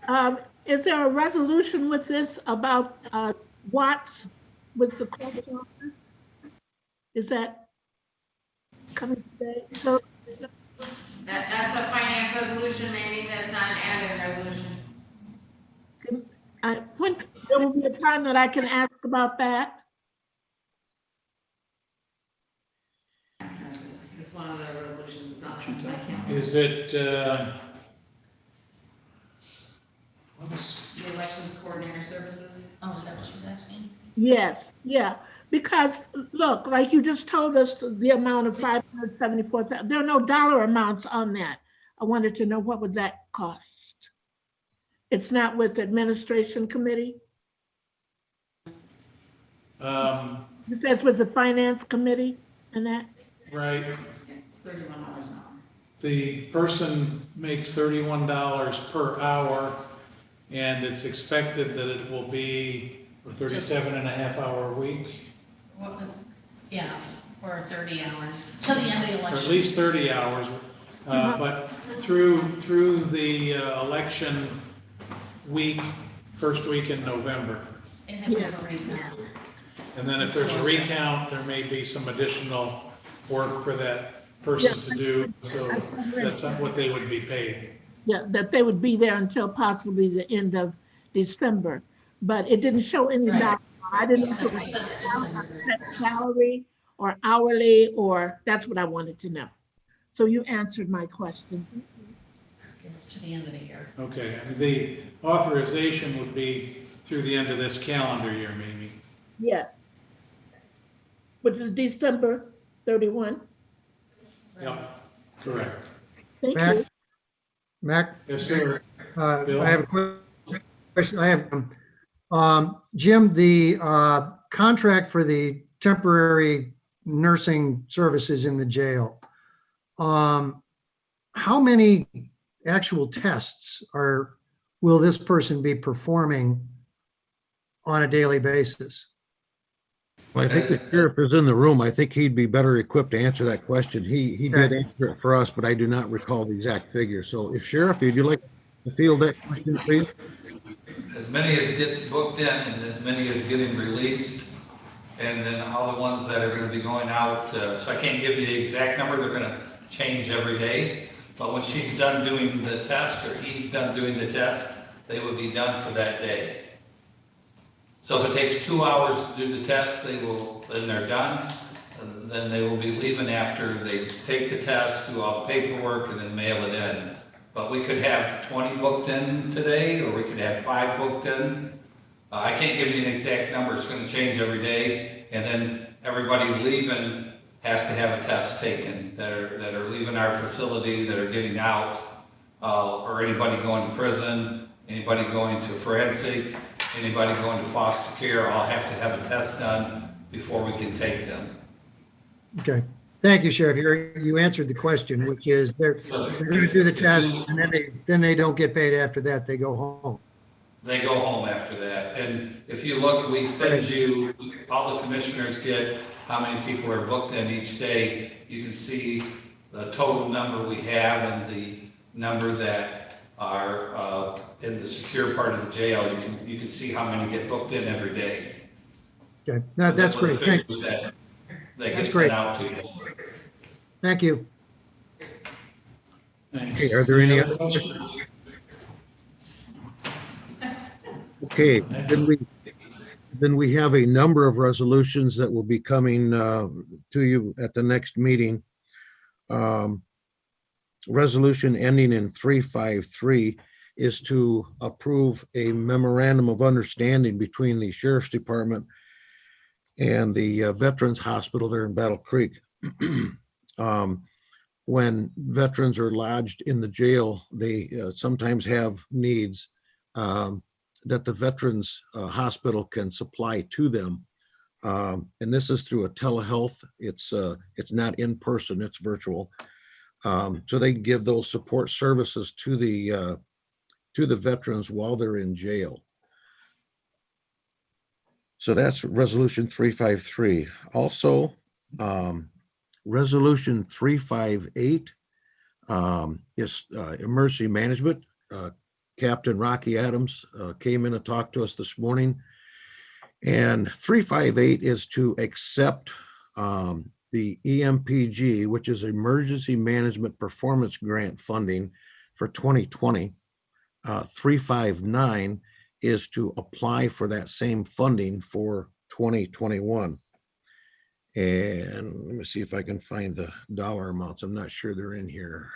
ma'am. is there a resolution with this about Watts with the clerk's office? Is that coming today? So, That's a finance resolution, maybe that's not an admin resolution. when there will be a time that I can ask about that? It's one of the resolutions, it's not. I can't- Is it, what is, The elections coordinator services? Oh, is that what she's asking? Yes, yeah, because look, like you just told us the amount of 574,000, there are no dollar amounts on that. I wanted to know what would that cost? It's not with the administration committee? It says with the finance committee and that? right, It's $31 an hour. the person makes $31 per hour, and it's expected that it will be a 37 and a half hour week, What was, yes, or 30 hours, till the end of the or election. at least 30 hours. But through the election week, first week in November. And then we have a recount. And then if there's a recount, there may be some additional work for that person to do, so that's not what they would be paid. Yeah, that they would be there until possibly the end of December, but it didn't show any Right. dollar. I didn't know if it was salary or hourly, or that's what I wanted to know. So you answered my question. It's to the end of the year. Okay, and the authorization would be through the end of this calendar year, maybe. Yes. Which is December 31. Yep, correct. Thank Mac? you. Mac, Yes, sir. Bill? I have a question. Jim, the contract for the temporary nursing services in the jail, how many actual tests will this person be performing on a daily basis? Well, I think the sheriff is in the room. I think he'd be better equipped to answer that question. He did answer it for us, but I do not recall the exact figure. So if Sheriff, would you like to field that question, please? As many as gets booked in and as many as getting released. And then all the ones that are gonna be going out, so I can't give you the exact number, they're gonna change every day. But when she's done doing the test, or he's done doing the test, they will be done for that day. So if it takes 2 hours to do the test, then they're done. And then they will be leaving after they take the test, do all the paperwork, and then mail it in. But we could have 20 booked in today, or we could have 5 booked in. I can't give you an exact number, it's gonna change every day. And then everybody leaving has to have a test taken, that are leaving our facility, that are getting out, or anybody going to prison, anybody going to forensic, anybody going to foster care, all have to have a test done before we can take them. Okay, thank you, Sheriff. You answered the question, which is they're going to do the test and then they don't get paid after that. They go home. They go home after that. And if you look, we send you, all the commissioners get how many people are booked in each day. You can see the total number we have and the number that are in the secure part of the jail. You can see how many get booked in every day. Okay, no, that's great. Thank you. That That's gets great. sent out to you. Thank you. Thanks. Okay, are there any other other questions? Okay, then we have a number of resolutions that will be coming to you at the next meeting. Resolution ending in 353 is to approve a memorandum of understanding between the Sheriff's Department and the Veterans Hospital there in Battle Creek. When veterans are lodged in the jail, they sometimes have needs that the Veterans Hospital can supply to them. And this is through a telehealth. It's not in person, it's virtual. So they give those support services to the veterans while they're in jail. So that's Resolution 353. Also, Resolution 358 is emergency management. Captain Rocky Adams came in and talked to us this morning. And 358 is to accept the EMPG, which is Emergency Management Performance Grant funding for 2020. 359 is to apply for that same funding for 2021. And let me see if I can find the dollar amounts. I'm not sure they're in here.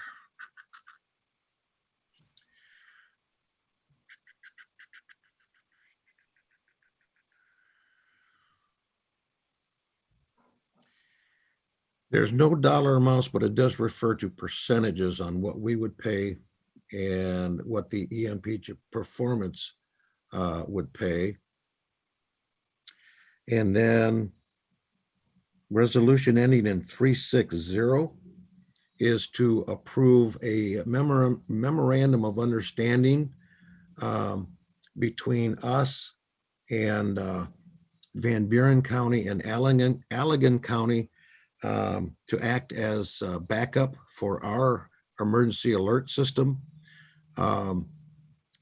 There's no dollar amounts, but it does refer to percentages on what we would pay and what the EMPG performance would pay. And then resolution ending in 360 is to approve a memorandum of understanding between us and Van Buren County and Allegan County to act as backup for our emergency alert system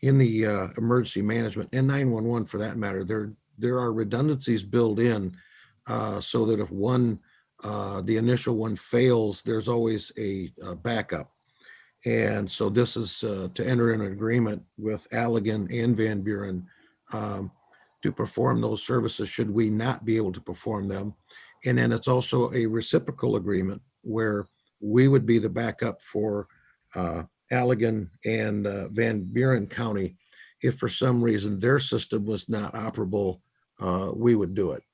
in the emergency management and 911 for that matter. There are redundancies built in so that if the initial one fails, there's always a backup. And so this is to enter in an agreement with Allegan and Van Buren to perform those services should we not be able to perform them. And then it's also a reciprocal agreement where we would be the backup for Allegan and Van Buren County. If for some reason their system was not operable, we would do it.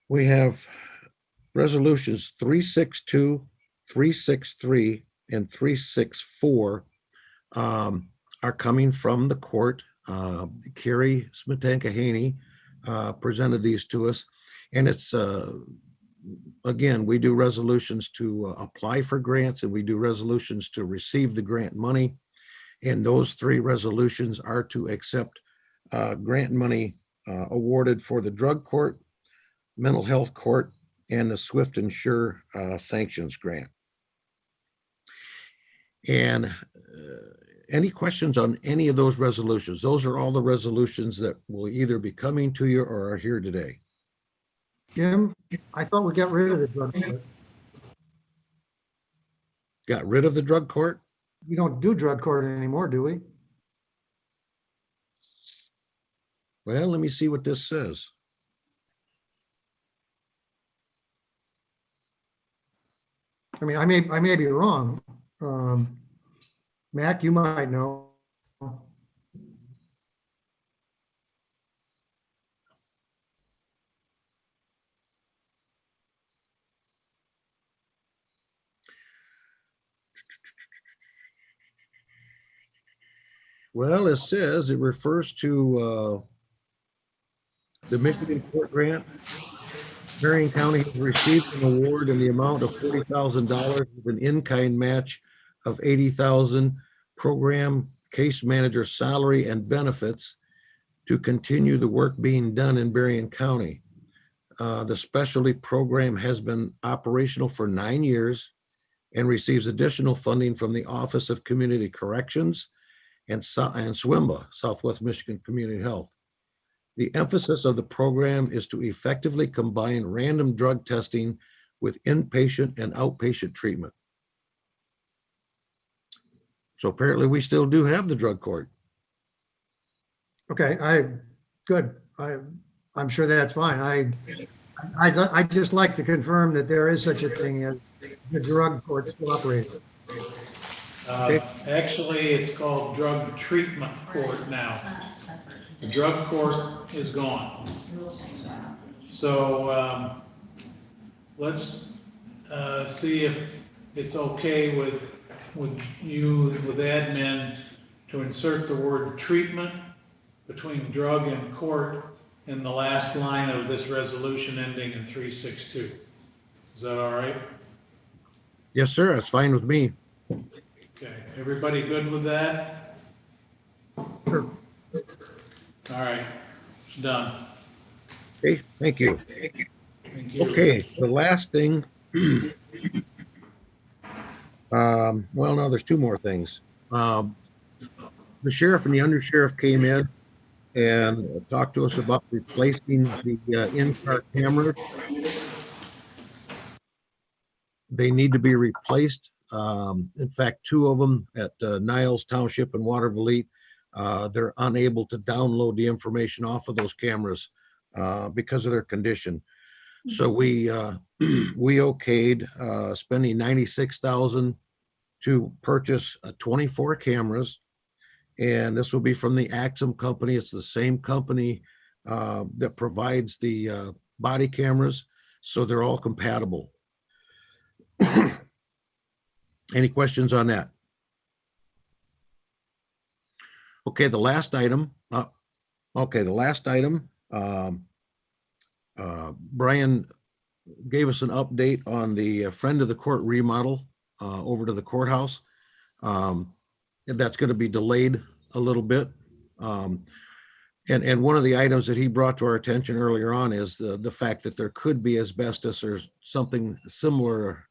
We have resolutions 362, 363, and 364 are coming from the court. Carrie Smetanka-Haney presented these to us, and it's again, we do resolutions to apply for grants and we do resolutions to receive the grant money, and those three resolutions are to accept grant money awarded for the drug court, mental health court, and the Swift and Sure sanctions grant. And any questions on any of those resolutions? Those are all the resolutions that will either be coming to you or are here today. Jim, I thought we got rid of the drug court. Got rid of the drug court? We don't do drug court anymore, do we? Well, let me see what this says. I mean, I may be wrong. Mac, you might know. Well, it says it refers to the Michigan Court Grant. Marion County has received an award in the amount of $40,000 with an in-kind match of $80,000, program case manager salary and benefits to continue the work being done in Berrien County. The specialty program has been operational for 9 years and receives additional funding from the Office of Community Corrections and SWMBA, Southwest Michigan Community Health. The emphasis of the program is to effectively combine random drug testing with inpatient and outpatient treatment. So apparently we still do have the drug court. Okay, good. I'm sure that's fine. I just like to confirm that there is such a thing as the drug court still operating. Actually, it's called drug treatment court now. The drug court is gone. So let's see if it's okay with admin to insert the word treatment between drug and court in the last line of this resolution ending in 362. Is that all right? Yes, sir. That's fine with me. Okay, everybody good with that? Sure. All right, it's done. Okay, thank you. Thank you. Okay, the last thing. Well, no, there's two more things. The sheriff and the undersheriff came in and talked to us about replacing the in-car cameras. They need to be replaced. In fact, two of them at Niles Township and Watervliet, they're unable to download the information off of those cameras because of their condition. So we okayed spending $96,000 to purchase 24 cameras. And this will be from the Axum company. It's the same company that provides the body cameras. So they're all compatible. Any questions on that? Okay, the last item. Brian gave us an update on the friend of the court remodel over to the courthouse. That's going to be delayed a little bit. And one of the items that he brought to our attention earlier on is the fact that there could be asbestos or something similar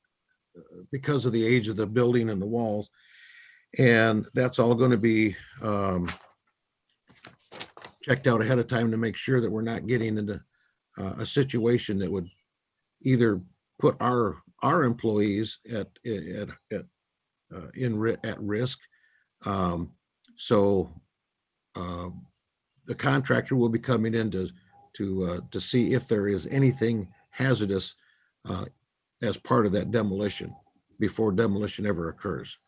because of the age of the building and the walls. And that's all going to be checked out ahead of time to make sure that we're not getting into a situation that would either put our employees at risk. So the contractor will be coming in to see if there is anything hazardous as part of that demolition before demolition ever occurs.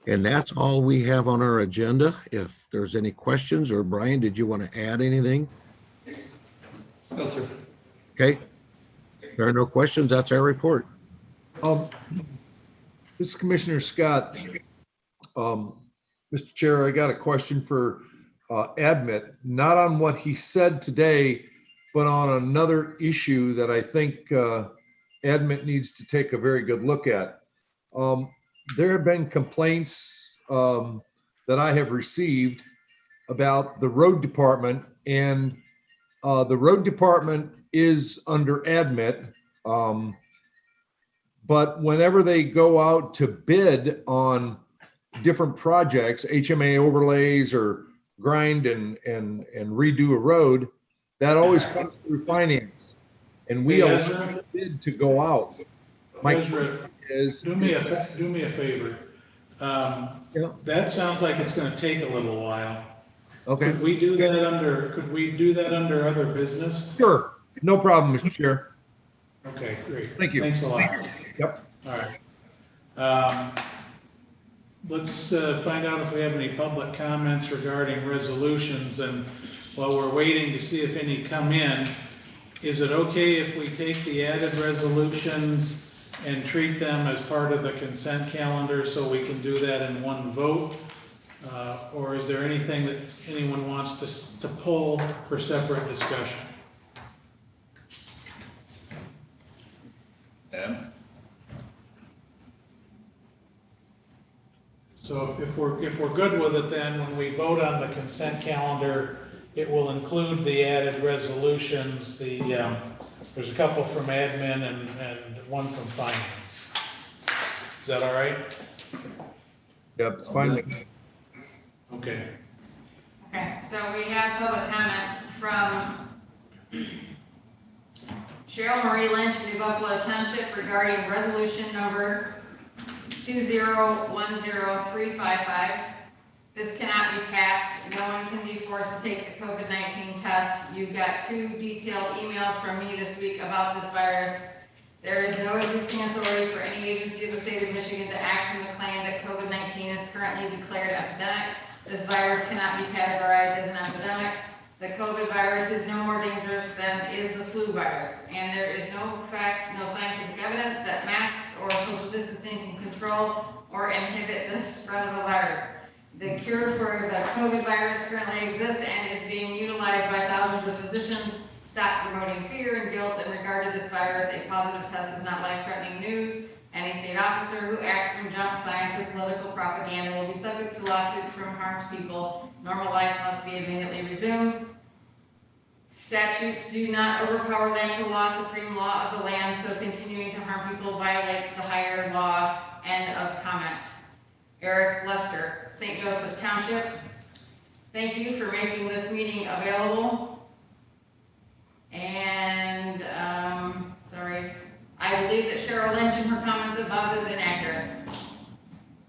And that's all we have on our agenda. If there's any questions, or Brian, did you want to add anything? No, sir. Okay. There are no questions. That's our report. This is Commissioner Scott. Mr. Chair, I got a question for Admit, not on what he said today, but on another issue that I think Admit needs to take a very good look at. There have been complaints that I have received about the road department, and the road department is under Admit. But whenever they go out to bid on different projects, HMA overlays or grind and redo a road, that always comes through finance. And we Hey, are Ezra? bid to go out. My Ezra, is do me a favor. Yeah. That sounds like it's gonna take a little while. Okay, Could we do that under other business? sure, no problem, Mr. Chair. Okay, great. Thank you. Thanks a lot. Yep. All right. Let's find out if we have any public comments regarding resolutions, and while we're waiting to see if any come in, is it okay if we take the added resolutions and treat them as part of the consent calendar so we can do that in one vote? Or is there anything that anyone wants to pull for separate discussion? Yeah. So if we're good with it, then when we vote on the consent calendar, it will include the added resolutions. There's a couple from admin and one from finance. Is that all right? Yep, it's fine. Okay. Okay, so we have public comments from Cheryl Marie Lynch, New Buffalo Township, regarding resolution number 2010355. This cannot be passed. No one can be forced to take the COVID-19 test. You've got 2 detailed emails from me this week about this virus. There is no existing authority for any agency of the state of Michigan to act from the claim that COVID-19 is currently declared epidemic. This virus cannot be categorized as an epidemic. The COVID virus is no more dangerous than is the flu virus, and there is no fact, no scientific evidence that masks or social distancing can control or inhibit the spread of the virus. The cure for the COVID virus currently exists and is being utilized by thousands of physicians. Stop promoting fear and guilt in regard to this virus. A positive test is not life-threatening news. Any state officer who acts from junk science or political propaganda will be subject to lawsuits from harmed people. Normal life must be immediately resumed. Statutes do not overpower natural law, supreme law of the land, so continuing to harm people violates the higher law. End of comment. Eric Lester, St. Joseph Township. Thank you for making this meeting available. And, sorry, I believe that Cheryl Lynch in her comments above is inaccurate.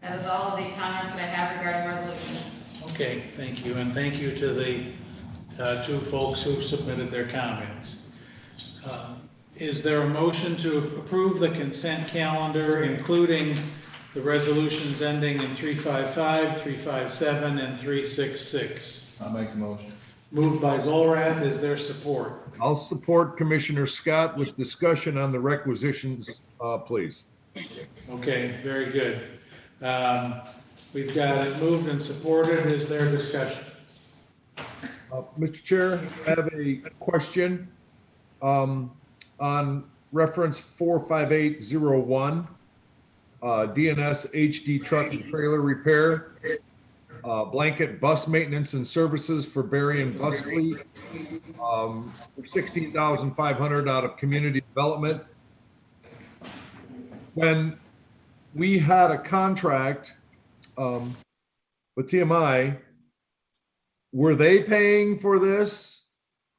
That is all of the comments that I have regarding resolutions. Okay, thank you, and thank you to the two folks who submitted their comments. Is there a motion to approve the consent calendar, including the resolutions ending in 355, 357, and 366? I'll make the motion. Moved by Volrath, is there support? I'll support Commissioner Scott with discussion on the requisitions, please. Okay, very good. We've got it moved and supported. Is there discussion? Mr. Chair, I have a question on reference 45801, DNS HD truck and trailer repair, blanket bus maintenance and services for Berrien bus fleet, for $16,500 out of community development. When we had a contract with TMI, were they paying for this?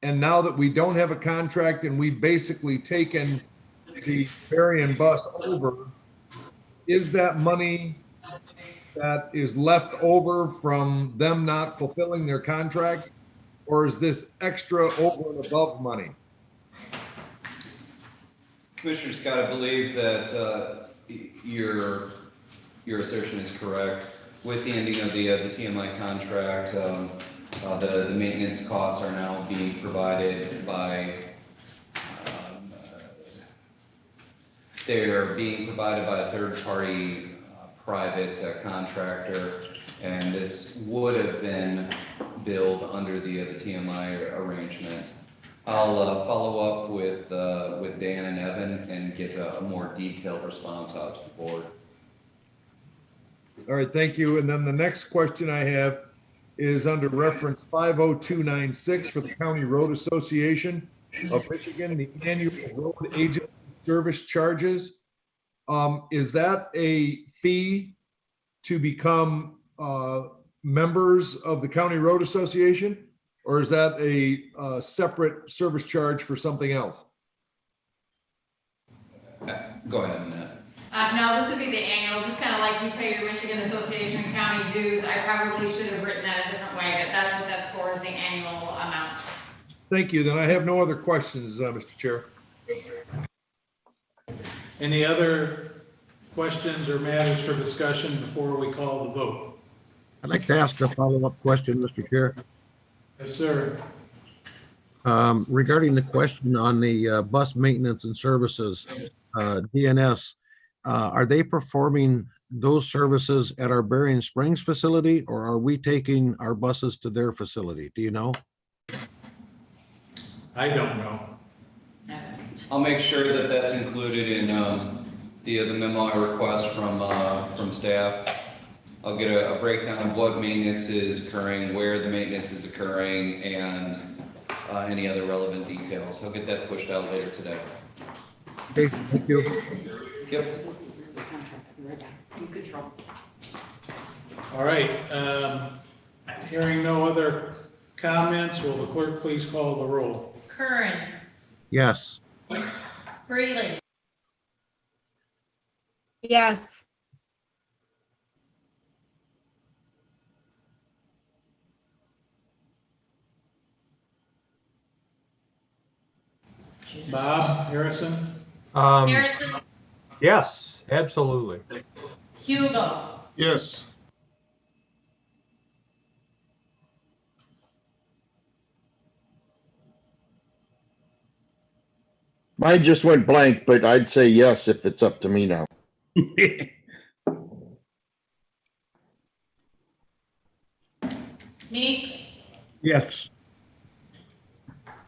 And now that we don't have a contract and we basically taken the Berrien bus over, is that money that is left over from them not fulfilling their contract? Or is this extra over and above money? Commissioner Scott, I believe that your assertion is correct. With the ending of the TMI contract, the maintenance costs are now being provided by, they're being provided by a third-party private contractor, and this would have been billed under the TMI arrangement. I'll follow up with Dan and Evan and get a more detailed response out to the board. All right, thank you. And then the next question I have is under reference 50296 for the County Road Association of Michigan, the annual road agent service charges. Is that a fee to become members of the County Road Association? Or is that a separate service charge for something else? Go ahead, Annette. No, this would be the annual, just kind of like you pay your Michigan Association of County dues. I probably should have written that a different way, but that's what that's for, is the annual amount. Thank you. Then I have no other questions, Mr. Chair. Any other questions or matters for discussion before we call the vote? I'd like to ask a follow-up question, Mr. Chair. Yes, sir. Regarding the question on the bus maintenance and services, DNS, are they performing those services at our Berrien Springs facility, or are we taking our buses to their facility? Do you know? I don't know. I'll make sure that that's included in the memo I request from staff. I'll get a breakdown of what maintenance is occurring, where the maintenance is occurring, and any other relevant details. I'll get that pushed out later today. Okay, thank you. Yep. All right. Hearing no other comments, will the clerk please call the roll? Curran, Yes. Freeland, Yes. Bob Harrison? Harrison, Yes, absolutely. Hugo, Yes. Mine just went blank, but I'd say yes if it's up to me now. Meeks, Yes.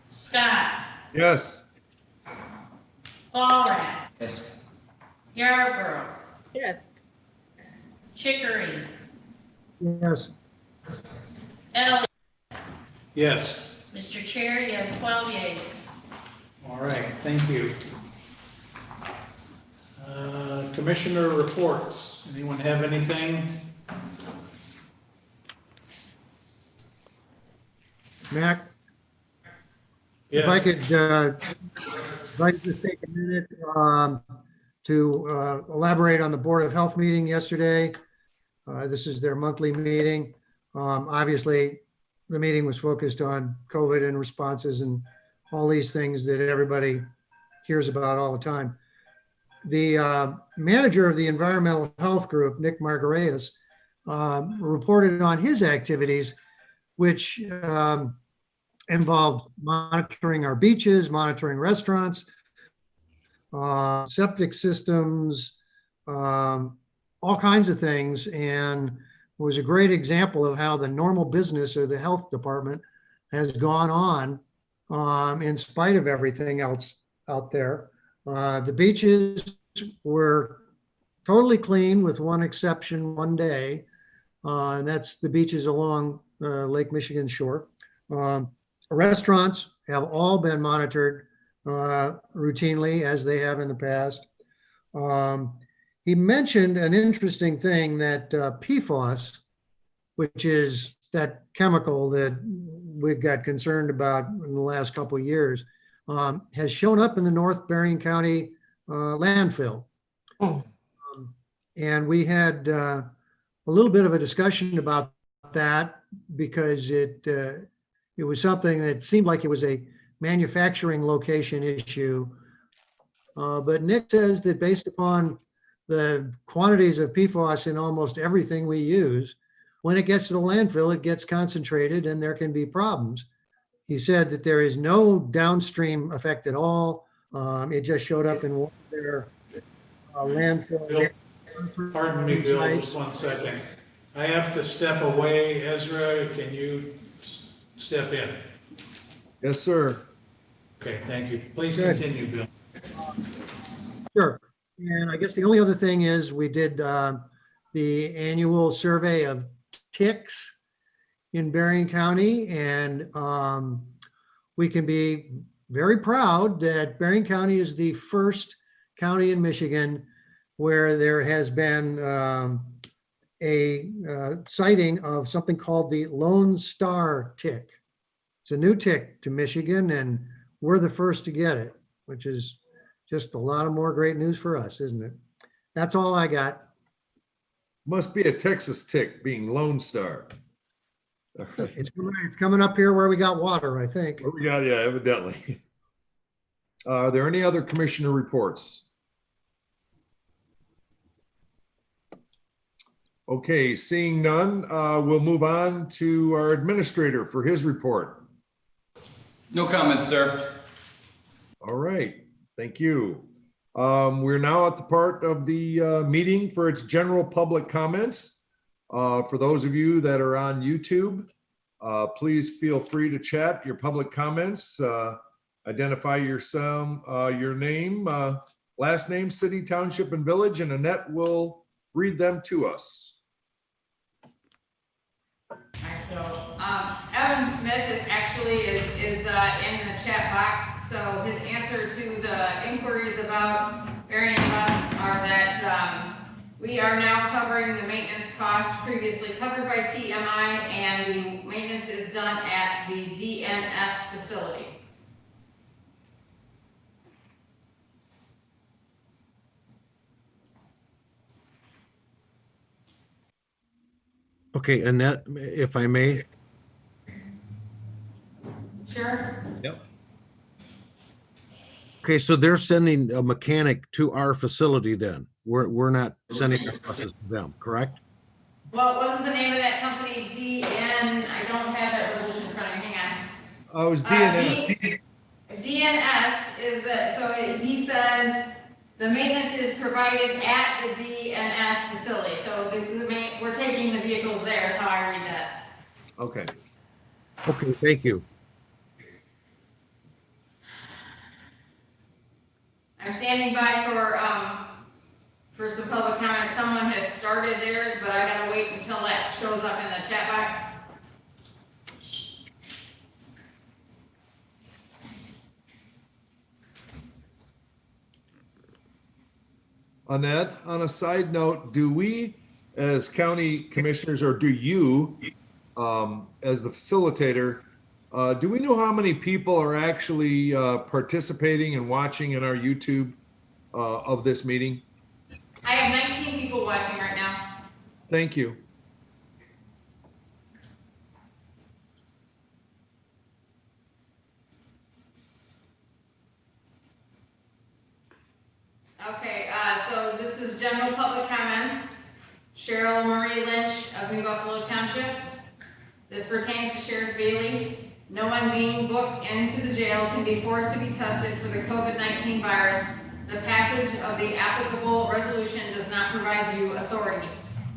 Scott, Yes. Walrath, Yes. Yarborough, Yes. Chickering, Yes. Elliott. Yes. Mr. Chair, you have 12 yeas. All right, thank you. Commissioner reports. Anyone have anything? Mac, if I Yes. could, if I could just take a minute to elaborate on the Board of Health meeting yesterday. This is their monthly meeting. Obviously, the meeting was focused on COVID and responses and all these things that everybody hears about all the time. The manager of the Environmental Health Group, Nick Margaritis, reported on his activities, which involved monitoring our beaches, monitoring restaurants, septic systems, all kinds of things. And it was a great example of how the normal business of the health department has gone on in spite of everything else out there. The beaches were totally clean with one exception one day, and that's the beaches along Lake Michigan shore. Restaurants have all been monitored routinely as they have in the past. He mentioned an interesting thing that PFOS, which is that chemical that we got concerned about in the last couple of years, has shown up in the North Berrien County landfill. And we had a little bit of a discussion about that because it was something that seemed like it was a manufacturing location issue. But Nick says that based upon the quantities of PFOS in almost everything we use, when it gets to the landfill, it gets concentrated and there can be problems. He said that there is no downstream effect at all. It just showed up in one of their landfill. Bill, pardon me, Bill, just 1 second. I have to step away. Ezra, can you step in? Yes, sir. Okay, thank you. Please Good. continue, Bill. Sure. And I guess the only other thing is we did the annual survey of ticks in Berrien County, and we can be very proud that Berrien County is the first county in Michigan where there has been a sighting of something called the Lone Star tick. It's a new tick to Michigan, and we're the first to get it, which is just a lot of more great news for us, isn't it? That's all I got. Must be a Texas tick being Lone Star. It's coming up here where we got water, I think. What we got, yeah, evidently. Are there any other commissioner reports? Okay, seeing none, we'll move on to our administrator for his report. No comments, sir. All right, thank you. We're now at the part of the meeting for its general public comments. For those of you that are on YouTube, please feel free to chat your public comments. Identify your name, last name, city, township, and village, and Annette will read them to us. All right, so Evan Smith actually is in the chat box. So his answer to the inquiries about Berrien Bus are that we are now covering the maintenance costs previously covered by TMI, and the maintenance is done at the DNS facility. Okay, Annette, if I may. Sure. Yep. Okay, so they're sending a mechanic to our facility then. We're not sending our buses to them, correct? Well, what was the name of that company? DN, I don't have that resolution in front of me, hang on. It was DNS. DNS is he says the maintenance is provided at the DNS facility. So we're taking the vehicles there, is how I read that. Okay. Okay, thank you. I'm standing by for some public comment. Someone has started theirs, but I gotta wait until that shows up in the chat box. Annette, on a side note, do we, as county commissioners, or do you, as the facilitator, do we know how many people are actually participating and watching in our YouTube of this meeting? I have 19 people watching right now. Thank you. Okay, so this is general public comments. Cheryl Marie Lynch of New Buffalo Township. This pertains to Sheriff Bailey. No one being booked into the jail can be forced to be tested for the COVID-19 virus. The passage of the applicable resolution does not provide you authority.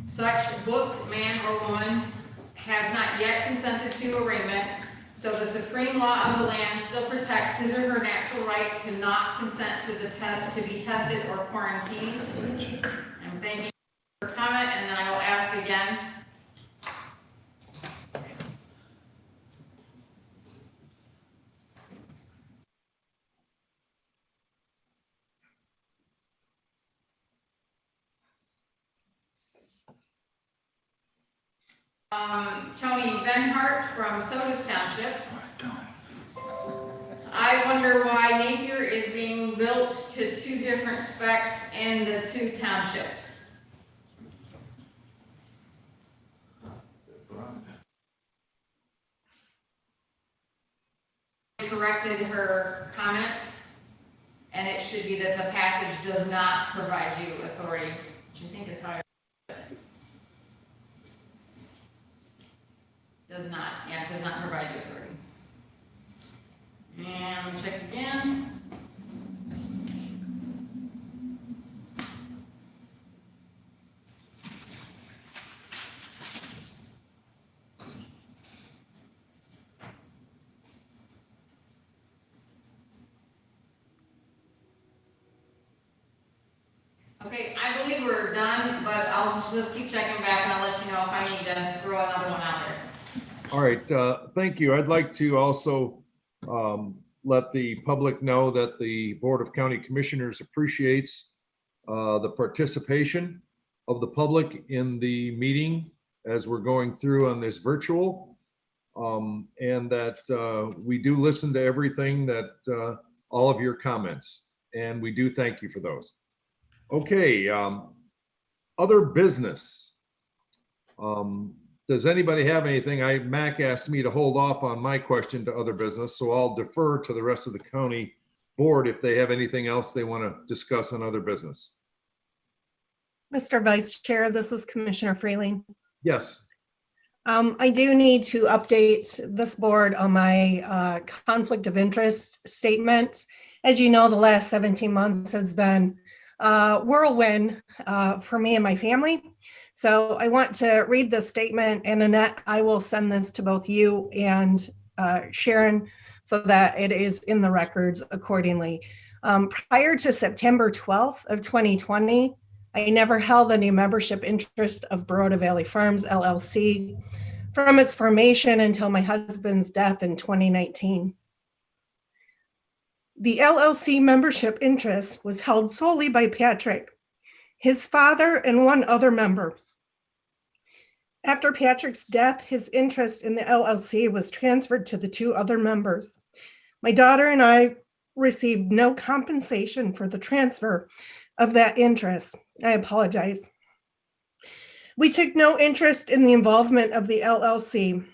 Such booked man or woman has not yet consented to arraignment, so the supreme law of the land still protects his or her natural right to not consent to to be tested or quarantined. I'm thanking you for comment, and then I will ask again. Tony Benhart from Sodas Township. I wonder why Napier is being built to 2 different specs in the 2 townships. Corrected her comment, and it should be that the passage does not provide you authority, which I think is how I does not, yeah, it does not provide you authority. And we'll check again. Okay, I believe we're done, but I'll just keep checking back and I'll let you know if I need to throw another one out there. All right, thank you. I'd like to also let the public know that the Board of County Commissioners appreciates the participation of the public in the meeting as we're going through on this virtual, and that we do listen to everything that all of your comments, and we do thank you for those. Okay, other business. Does anybody have anything? Mac asked me to hold off on my question to other business, so I'll defer to the rest of the county board if they have anything else they want to discuss on other business. Mr. Vice Chair, this is Commissioner Freeling. Yes. I do need to update this board on my conflict of interest statement. As you know, the last 17 months has been whirlwind for me and my family. So I want to read this statement, and Annette, I will send this to both you and Sharon so that it is in the records accordingly. Prior to September 12th of 2020, I never held any membership interest of Baroda Valley Farms LLC from its formation until my husband's death in 2019. The LLC membership interest was held solely by Patrick, his father, and one other member. After Patrick's death, his interest in the LLC was transferred to the 2 other members. My daughter and I received no compensation for the transfer of that interest. I apologize. We took no interest in the involvement of the LLC.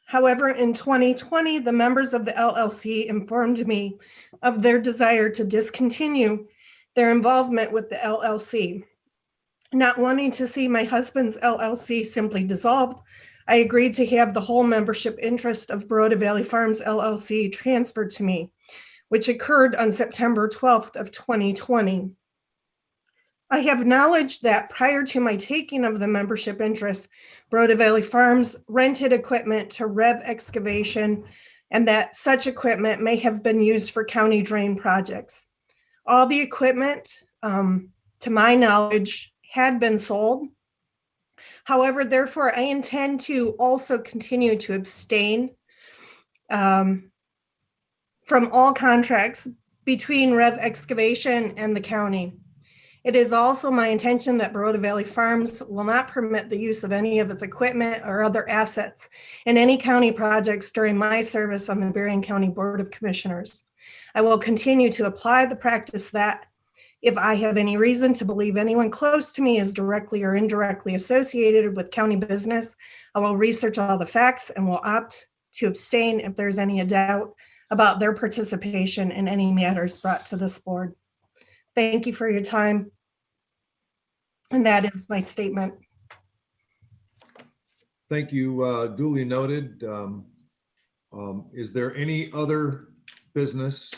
However, in 2020, the members of the LLC informed me of their desire to discontinue their involvement with the LLC. Not wanting to see my husband's LLC simply dissolved, I agreed to have the whole membership interest of Baroda Valley Farms LLC transferred to me, which occurred on September 12th of 2020. I have knowledge that prior to my taking of the membership interest, Broda Valley Farms rented equipment to Rev Excavation, and that such equipment may have been used for county drain projects. All the equipment, to my knowledge, had been sold. However, therefore, I intend to also continue to abstain from all contracts between Rev Excavation and the county. It is also my intention that Baroda Valley Farms will not permit the use of any of its equipment or other assets in any county projects during my service on the Berrien County Board of Commissioners. I will continue to apply the practice that if I have any reason to believe anyone close to me is directly or indirectly associated with county business, I will research all the facts and will opt to abstain if there's any doubt about their participation in any matters brought to this board. Thank you for your time. And that is my statement. Thank you. Duly noted. Is there any other business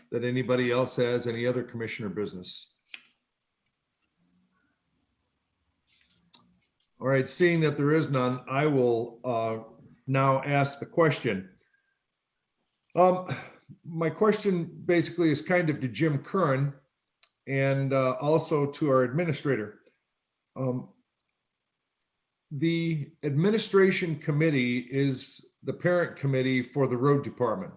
that anybody else has? Any other commissioner business? All right, seeing that there is none, I will now ask the question. My question basically is kind of to Jim Curran and also to our administrator. The administration committee is the parent committee for the road department.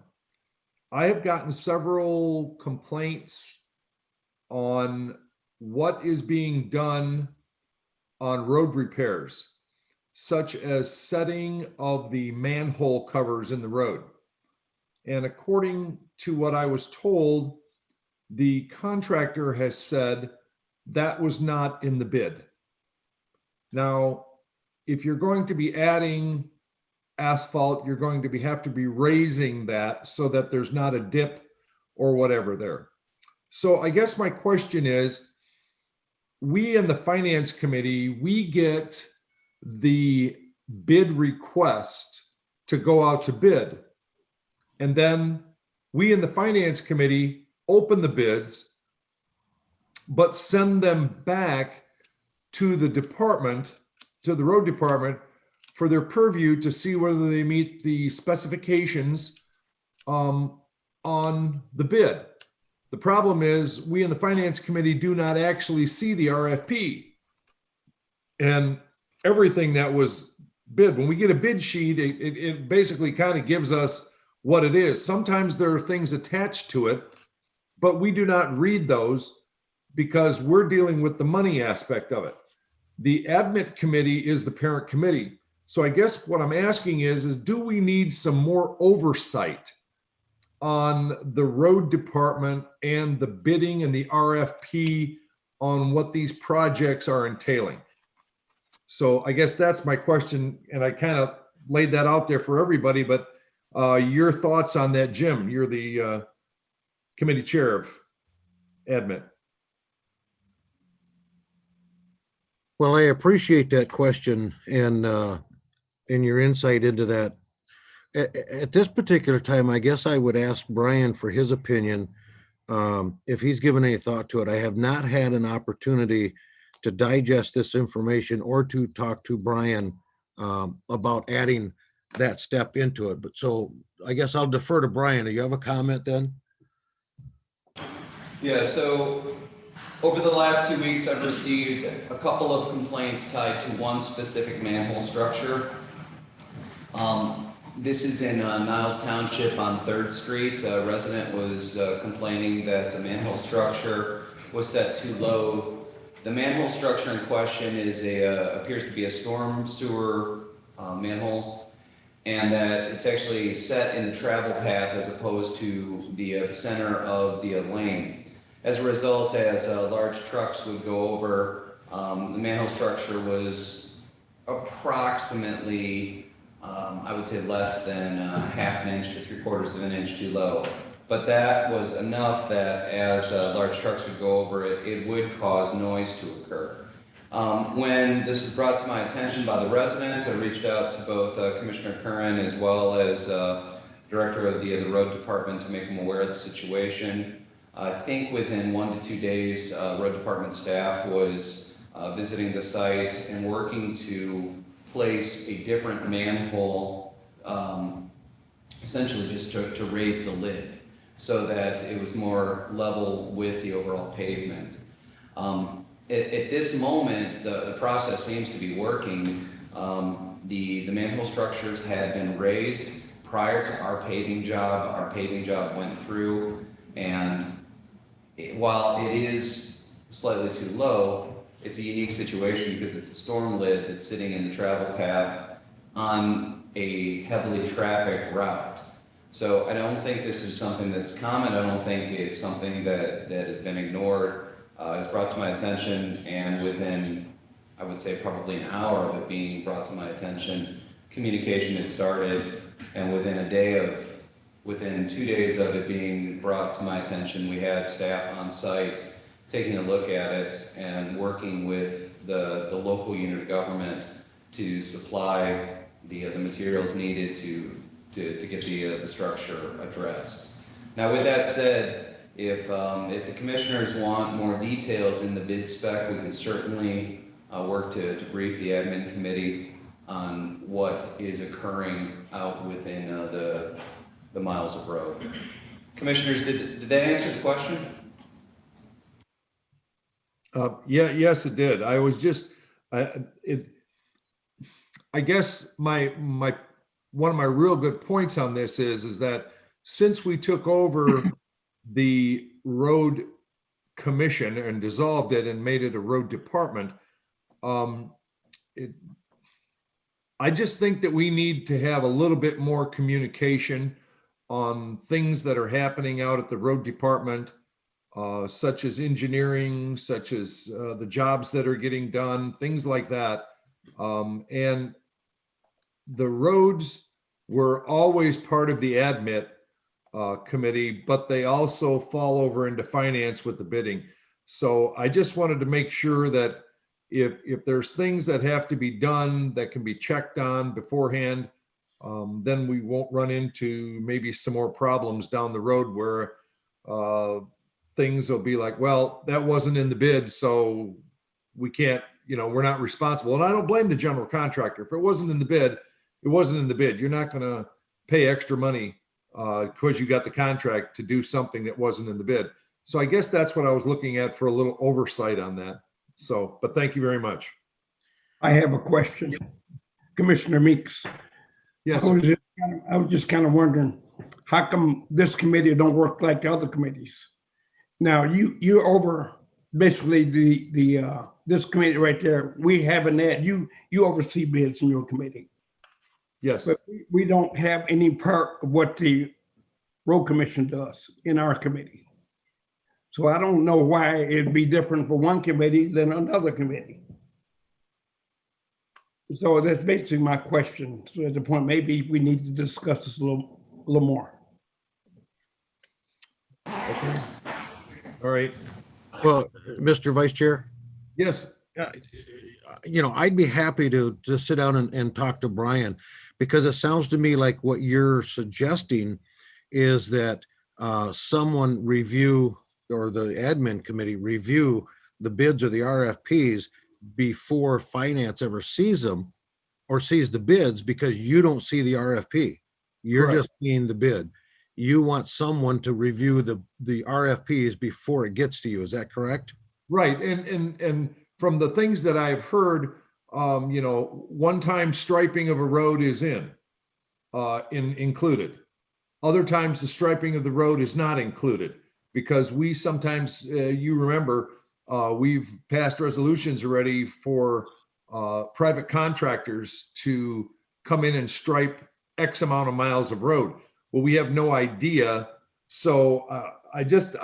I have gotten several complaints on what is being done on road repairs, such as setting of the manhole covers in the road. And according to what I was told, the contractor has said that was not in the bid. Now, if you're going to be adding asphalt, you're going to have to be raising that so that there's not a dip or whatever there. So I guess my question is, we in the finance committee, we get the bid request to go out to bid. And then we in the finance committee open the bids, but send them back to the department, to the road department, for their purview to see whether they meet the specifications on the bid. The problem is we in the finance committee do not actually see the RFP and everything that was bid. When we get a bid sheet, it basically kind of gives us what it is. Sometimes there are things attached to it, but we do not read those because we're dealing with the money aspect of it. The admit committee is the parent committee. So I guess what I'm asking is do we need some more oversight on the road department and the bidding and the RFP on what these projects are entailing? So I guess that's my question, and I kind of laid that out there for everybody, but your thoughts on that, Jim? You're the committee chair of admit. Well, I appreciate that question and your insight into that. At this particular time, I guess I would ask Brian for his opinion, if he's given any thought to it. I have not had an opportunity to digest this information or to talk to Brian about adding that step into it. But so I guess I'll defer to Brian. Do you have a comment then? Yeah, so over the last 2 weeks, I've received a couple of complaints tied to one specific manhole structure. This is in Niles Township on 3rd Street. A resident was complaining that the manhole structure was set too low. The manhole structure in question is appears to be a storm sewer manhole, and that it's actually set in the travel path as opposed to the center of the lane. As a result, as large trucks would go over, the manhole structure was approximately, I would say, less than half an inch to 3/4 of an inch too low. But that was enough that as large trucks would go over it, it would cause noise to occur. When this was brought to my attention by the resident, I reached out to both Commissioner Curran as well as Director of the road department to make them aware of the situation. I think within 1 to 2 days, road department staff was visiting the site and working to place a different manhole, essentially just to raise the lid so that it was more level with the overall pavement. At this moment, the process seems to be working. The manhole structures had been raised prior to our paving job. Our paving job went through, and while it is slightly too low, it's a unique situation because it's a storm lid that's sitting in the travel path on a heavily trafficked route. So I don't think this is something that's common. I don't think it's something that has been ignored. It's brought to my attention, and within, I would say, probably an hour of it being brought to my attention, communication had started, and within 2 days of it being brought to my attention, we had staff on site taking a look at it and working with the local unit of government to supply the materials needed to get the structure addressed. Now, with that said, if the commissioners want more details in the bid spec, we can certainly work to brief the admin committee on what is occurring out within the miles of road. Commissioners, did that answer the question? Yes, it did. I was just, I guess one of my real good points on this is that since we took over the road commission and dissolved it and made it a road department, I just think that we need to have a little bit more communication on things that are happening out at the road department, such as engineering, such as the jobs that are getting done, things like that. And the roads were always part of the admit committee, but they also fall over into finance with the bidding. So I just wanted to make sure that if there's things that have to be done that can be checked on beforehand, then we won't run into maybe some more problems down the road where things will be like, well, that wasn't in the bid, so we can't, we're not responsible. And I don't blame the general contractor. If it wasn't in the bid, it wasn't in the bid. You're not going to pay extra money because you got the contract to do something that wasn't in the bid. So I guess that's what I was looking at for a little oversight on that. So, but thank you very much. I have a question. Commissioner Meeks. Yes. I was just kind of wondering, how come this committee don't work like the other committees? Now, you're over basically this committee right there. We haven't had, you oversee bids in your committee. Yes. But we don't have any part of what the road commission does in our committee. So I don't know why it'd be different for one committee than another committee. So that's basically my question. So at the point, maybe we need to discuss this a little more. Okay. All right. Well, Mr. Vice Chair, Yes. I'd be happy to sit down and talk to Brian, because it sounds to me like what you're suggesting is that someone review, or the admin committee review the bids or the RFPs before finance ever sees them or sees the bids, because you don't see the RFP. You're Correct. just seeing the bid. You want someone to review the RFPs before it gets to you. Is that correct? Right. And from the things that I've heard, one-time striping of a road is included. Other times the striping of the road is not included, because we sometimes, you remember, we've passed resolutions already for private contractors to come in and stripe X amount of miles of road. Well, we have no idea. So I just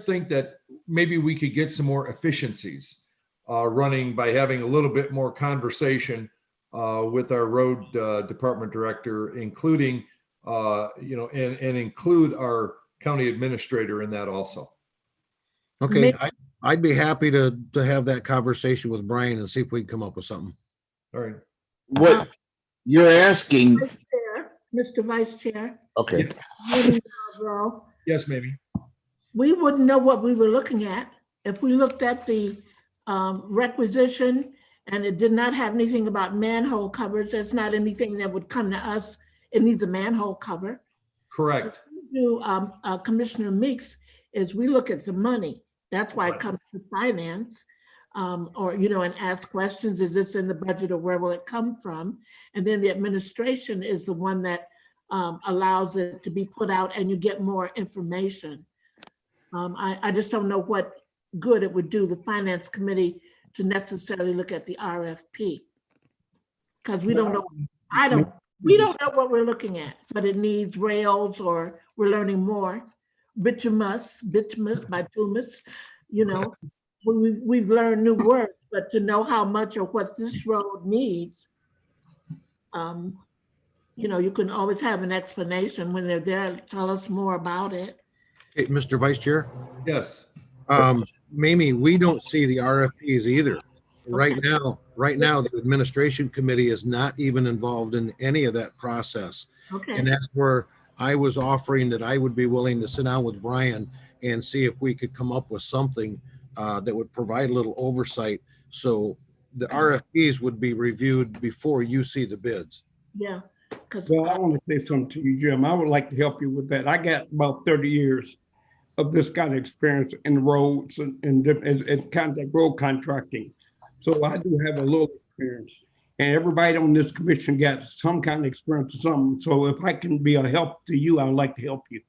think that maybe we could get some more efficiencies running by having a little bit more conversation with our road department director, including, and include our county administrator in that also. Okay, I'd be happy to have that conversation with Brian and see if we can come up with something. All right. What you're asking, Vice Chair, Mr. Vice Chair. okay, Meeting now, bro. Yes, maybe. we wouldn't know what we were looking at. If we looked at the requisition and it did not have anything about manhole covers, there's not anything that would come to us. It needs a manhole cover. Correct. Do Commissioner Meeks is we look at the money. That's why it comes to finance, or, you know, and ask questions. Is this in the budget or where will it come from? And then the administration is the one that allows it to be put out and you get more information. I just don't know what good it would do the finance committee to necessarily look at the RFP. Because we don't know, we don't know what we're looking at, but it needs rails or we're learning more. Bitumus, bitumus, you know, we've learned new words, but to know how much or what this road needs, you know, you can always have an explanation when they're there, tell us more about it. Hey, Mr. Vice Chair, Yes. Mamie, we don't see the RFPs either. Right now, the administration committee is not even involved in any of that process. Okay. And that's where I was offering that I would be willing to sit down with Brian and see if we could come up with something that would provide a little oversight. So the RFPs would be reviewed before you see the bids. Yeah. Well, I want to say something to you, Jim. I would like to help you with that. I got about 30 years of this kind of experience in roads and kind of road contracting. So I do have a little experience. And everybody on this commission got some kind of experience or something. So if I can be a help to you, I would like to help you.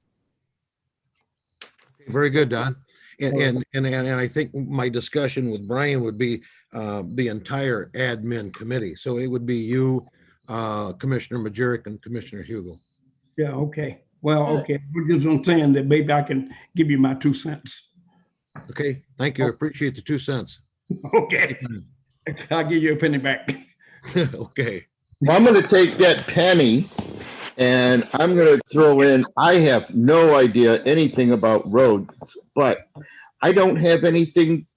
Very good, Don. And I think my discussion with Brian would be the entire admin committee. So it would be you, Commissioner Majerick, and Commissioner Hugel. Yeah, okay. Well, okay. We're just on saying that maybe I can give you my 2 cents. Okay, thank you. I appreciate the 2 cents. Okay. I'll give you a penny back. Okay. Well, I'm going to take that penny and I'm going to throw in, I have no idea anything about roads, but I don't have anything.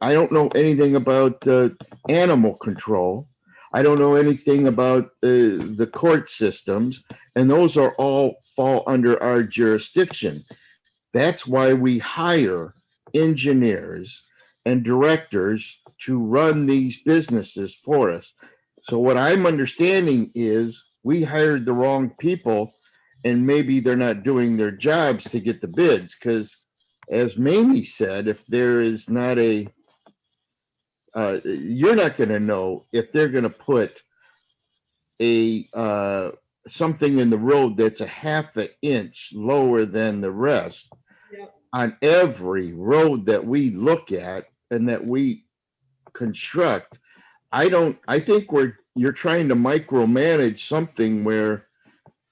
I don't know anything about animal control. I don't know anything about the court systems, and those are all fall under our jurisdiction. That's why we hire engineers and directors to run these businesses for us. So what I'm understanding is we hired the wrong people and maybe they're not doing their jobs to get the bids. Because as Mamie said, if there is not a, you're not going to know if they're going to put a something in the road that's a ½ an inch lower than the rest on every road that we look at and that we construct. I think you're trying to micromanage something where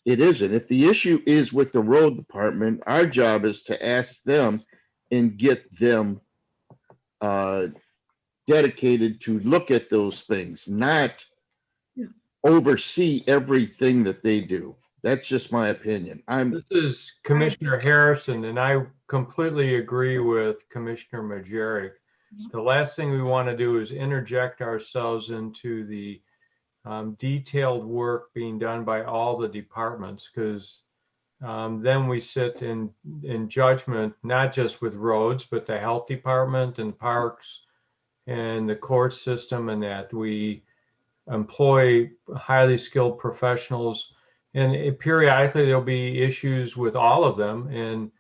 it isn't. If the issue is with the road department, our job is to ask them and get them dedicated to look at those things, not oversee everything that they do. That's just my opinion. This is Commissioner Harrison, and I completely agree with Commissioner Majerick. The last thing we want to do is interject ourselves into the detailed work being done by all the departments, because then we sit in judgment, not just with roads, but the health department and parks and the court system, and that we employ highly skilled professionals. And periodically there'll be issues with all of them. And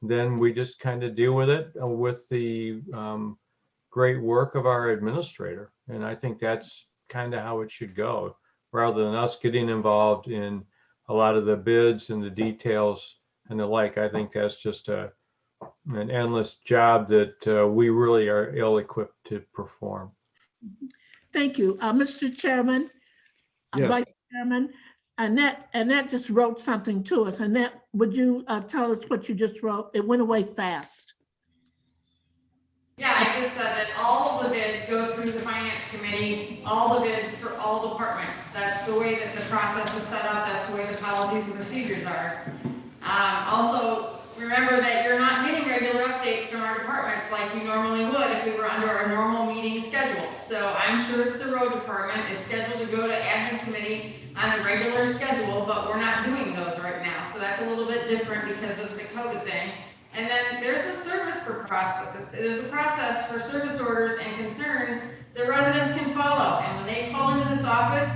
then we just kind of deal with it with the great work of our administrator. And I think that's kind of how it should go, rather than us getting involved in a lot of the bids and the details and the like. I think that's just an endless job that we really are ill-equipped to perform. Thank you. Mr. Chairman, Yes. Vice Chairman, Annette just wrote something to us. Annette, would you tell us what you just wrote? It went away fast. Yeah, I just said that all of the bids go through the finance committee, all the bids for all departments. That's the way that the process is set up. That's the way the policies and procedures are. Also, remember that you're not getting regular updates from our departments like you normally would if we were under our normal meeting schedule. So I'm sure that the road department is scheduled to go to admin committee on a regular schedule, but we're not doing those right now. So that's a little bit different because of the COVID thing. And then there's a there's a process for service orders and concerns the residents can follow. And when they call into this office,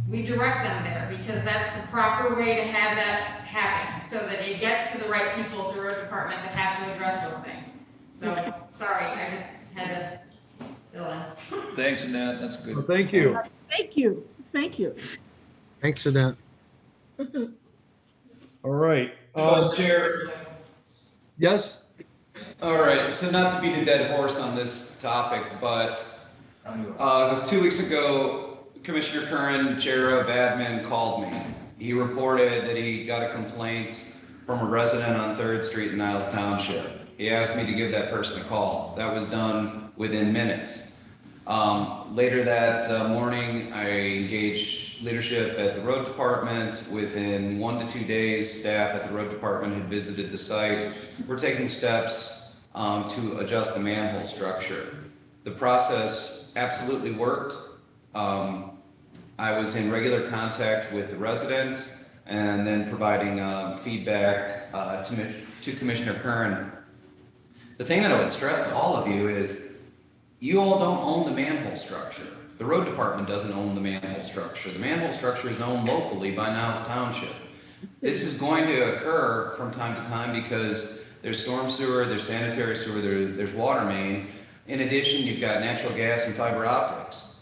we direct them there because that's the proper way to have that happen so that it gets to the right people at the road department that have to address those things. So, sorry, I just had to fill in. Thanks, Annette, that's good. Well, thank you. Thank you. Thank you. Thanks for that. All right. Vice Chair. Yes? All right, so not to beat a dead horse on this topic, but 2 weeks ago, Commissioner Curran, Chair of Admin, called me. He reported that he got a complaint from a resident on 3rd Street in Niles Township. He asked me to give that person a call. That was done within minutes. Later that morning, I engaged leadership at the road department. Within 1 to 2 days, staff at the road department had visited the site. We're taking steps to adjust the manhole structure. The process absolutely worked. I was in regular contact with the residents and then providing feedback to Commissioner Curran. The thing that I would stress to all of you is you all don't own the manhole structure. The road department doesn't own the manhole structure. The manhole structure is owned locally by Niles Township. This is going to occur from time to time because there's storm sewer, there's sanitary sewer, there's water main. In addition, you've got natural gas and fiber optics.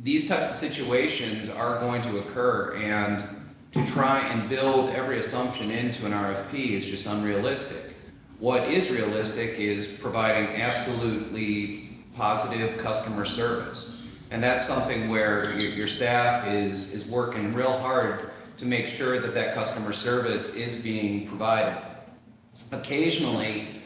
These types of situations are going to occur, and to try and build every assumption into an RFP is just unrealistic. What is realistic is providing absolutely positive customer service. And that's something where your staff is working real hard to make sure that that customer service is being provided. Occasionally,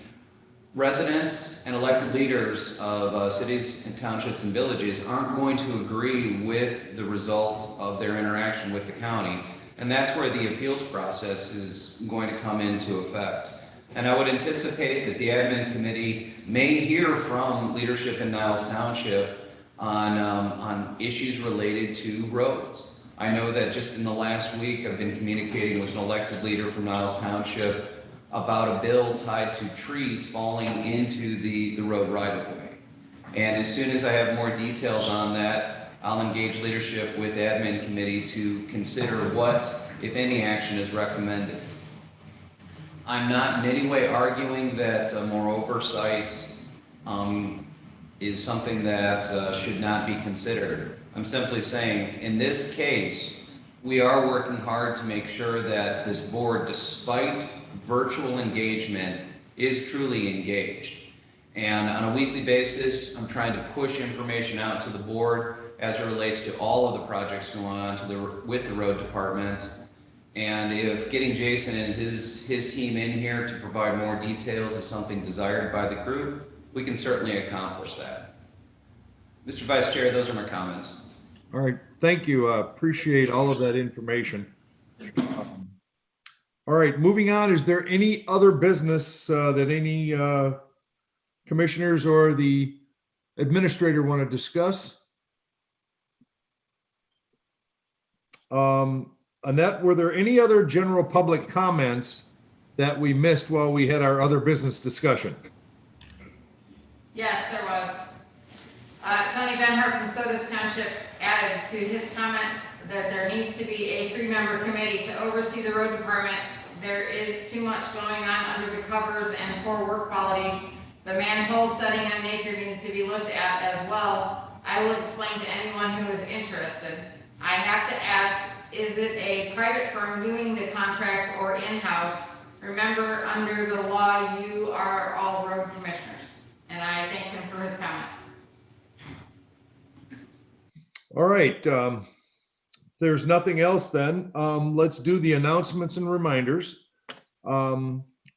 residents and elected leaders of cities and townships and villages aren't going to agree with the result of their interaction with the county. And that's where the appeals process is going to come into effect. And I would anticipate that the admin committee may hear from leadership in Niles Township on issues related to roads. I know that just in the last week, I've been communicating with an elected leader from Niles Township about a bill tied to trees falling into the road right-of-way. And as soon as I have more details on that, I'll engage leadership with admin committee to consider what, if any, action is recommended. I'm not in any way arguing that more oversight is something that should not be considered. I'm simply saying, in this case, we are working hard to make sure that this board, despite virtual engagement, is truly engaged. And on a weekly basis, I'm trying to push information out to the board as it relates to all of the projects going on with the road department. And if getting Jason and his team in here to provide more details is something desired by the group, we can certainly accomplish that. Mr. Vice Chair, those are my comments. All right, thank you. Appreciate all of that information. All right, moving on. Is there any other business that any commissioners or the administrator want to discuss? Annette, were there any other general public comments that we missed while we had our other business discussion? Yes, there was. Tony Benhart from Sodas Township added to his comments that there needs to be a 3-member committee to oversee the road department. There is too much going on under the covers and poor work quality. The manhole setting on Napier needs to be looked at as well. I will explain to anyone who is interested. I have to ask, is it a private firm doing the contracts or in-house? Remember, under the law, you are all road commissioners. And I thank him for his comments. All right, there's nothing else then. Let's do the announcements and reminders.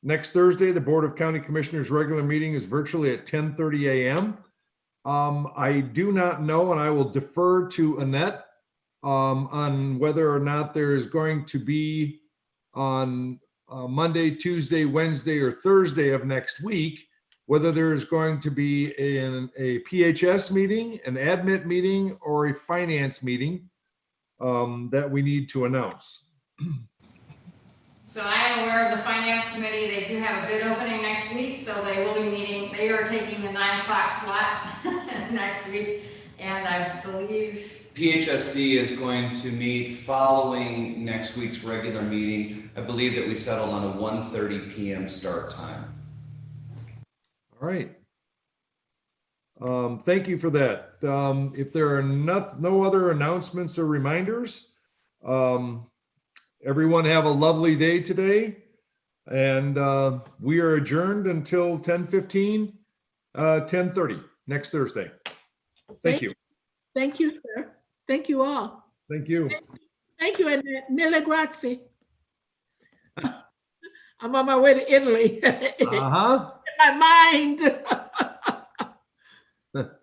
Next Thursday, the Board of County Commissioners regular meeting is virtually at 10:30 a.m. I do not know, and I will defer to Annette on whether or not there is going to be on Monday, Tuesday, Wednesday, or Thursday of next week, whether there is going to be a PHS meeting, an admit meeting, or a finance meeting that we need to announce. So I am aware of the finance committee. They do have a bid opening next week, so they will be meeting, they are taking the 9 o'clock slot next week. And I believe, PHSD is going to meet following next week's regular meeting. I believe that we settled on a 1:30 PM start time. All right. Thank you for that. If there are no other announcements or reminders, everyone have a lovely day today. And we are adjourned until 10:15, 10:30 next Thursday. Thank you. Thank you, sir. Thank you all. Thank you. Thank you, and mille grazie. I'm on my way to Italy. Uh-huh. In my mind.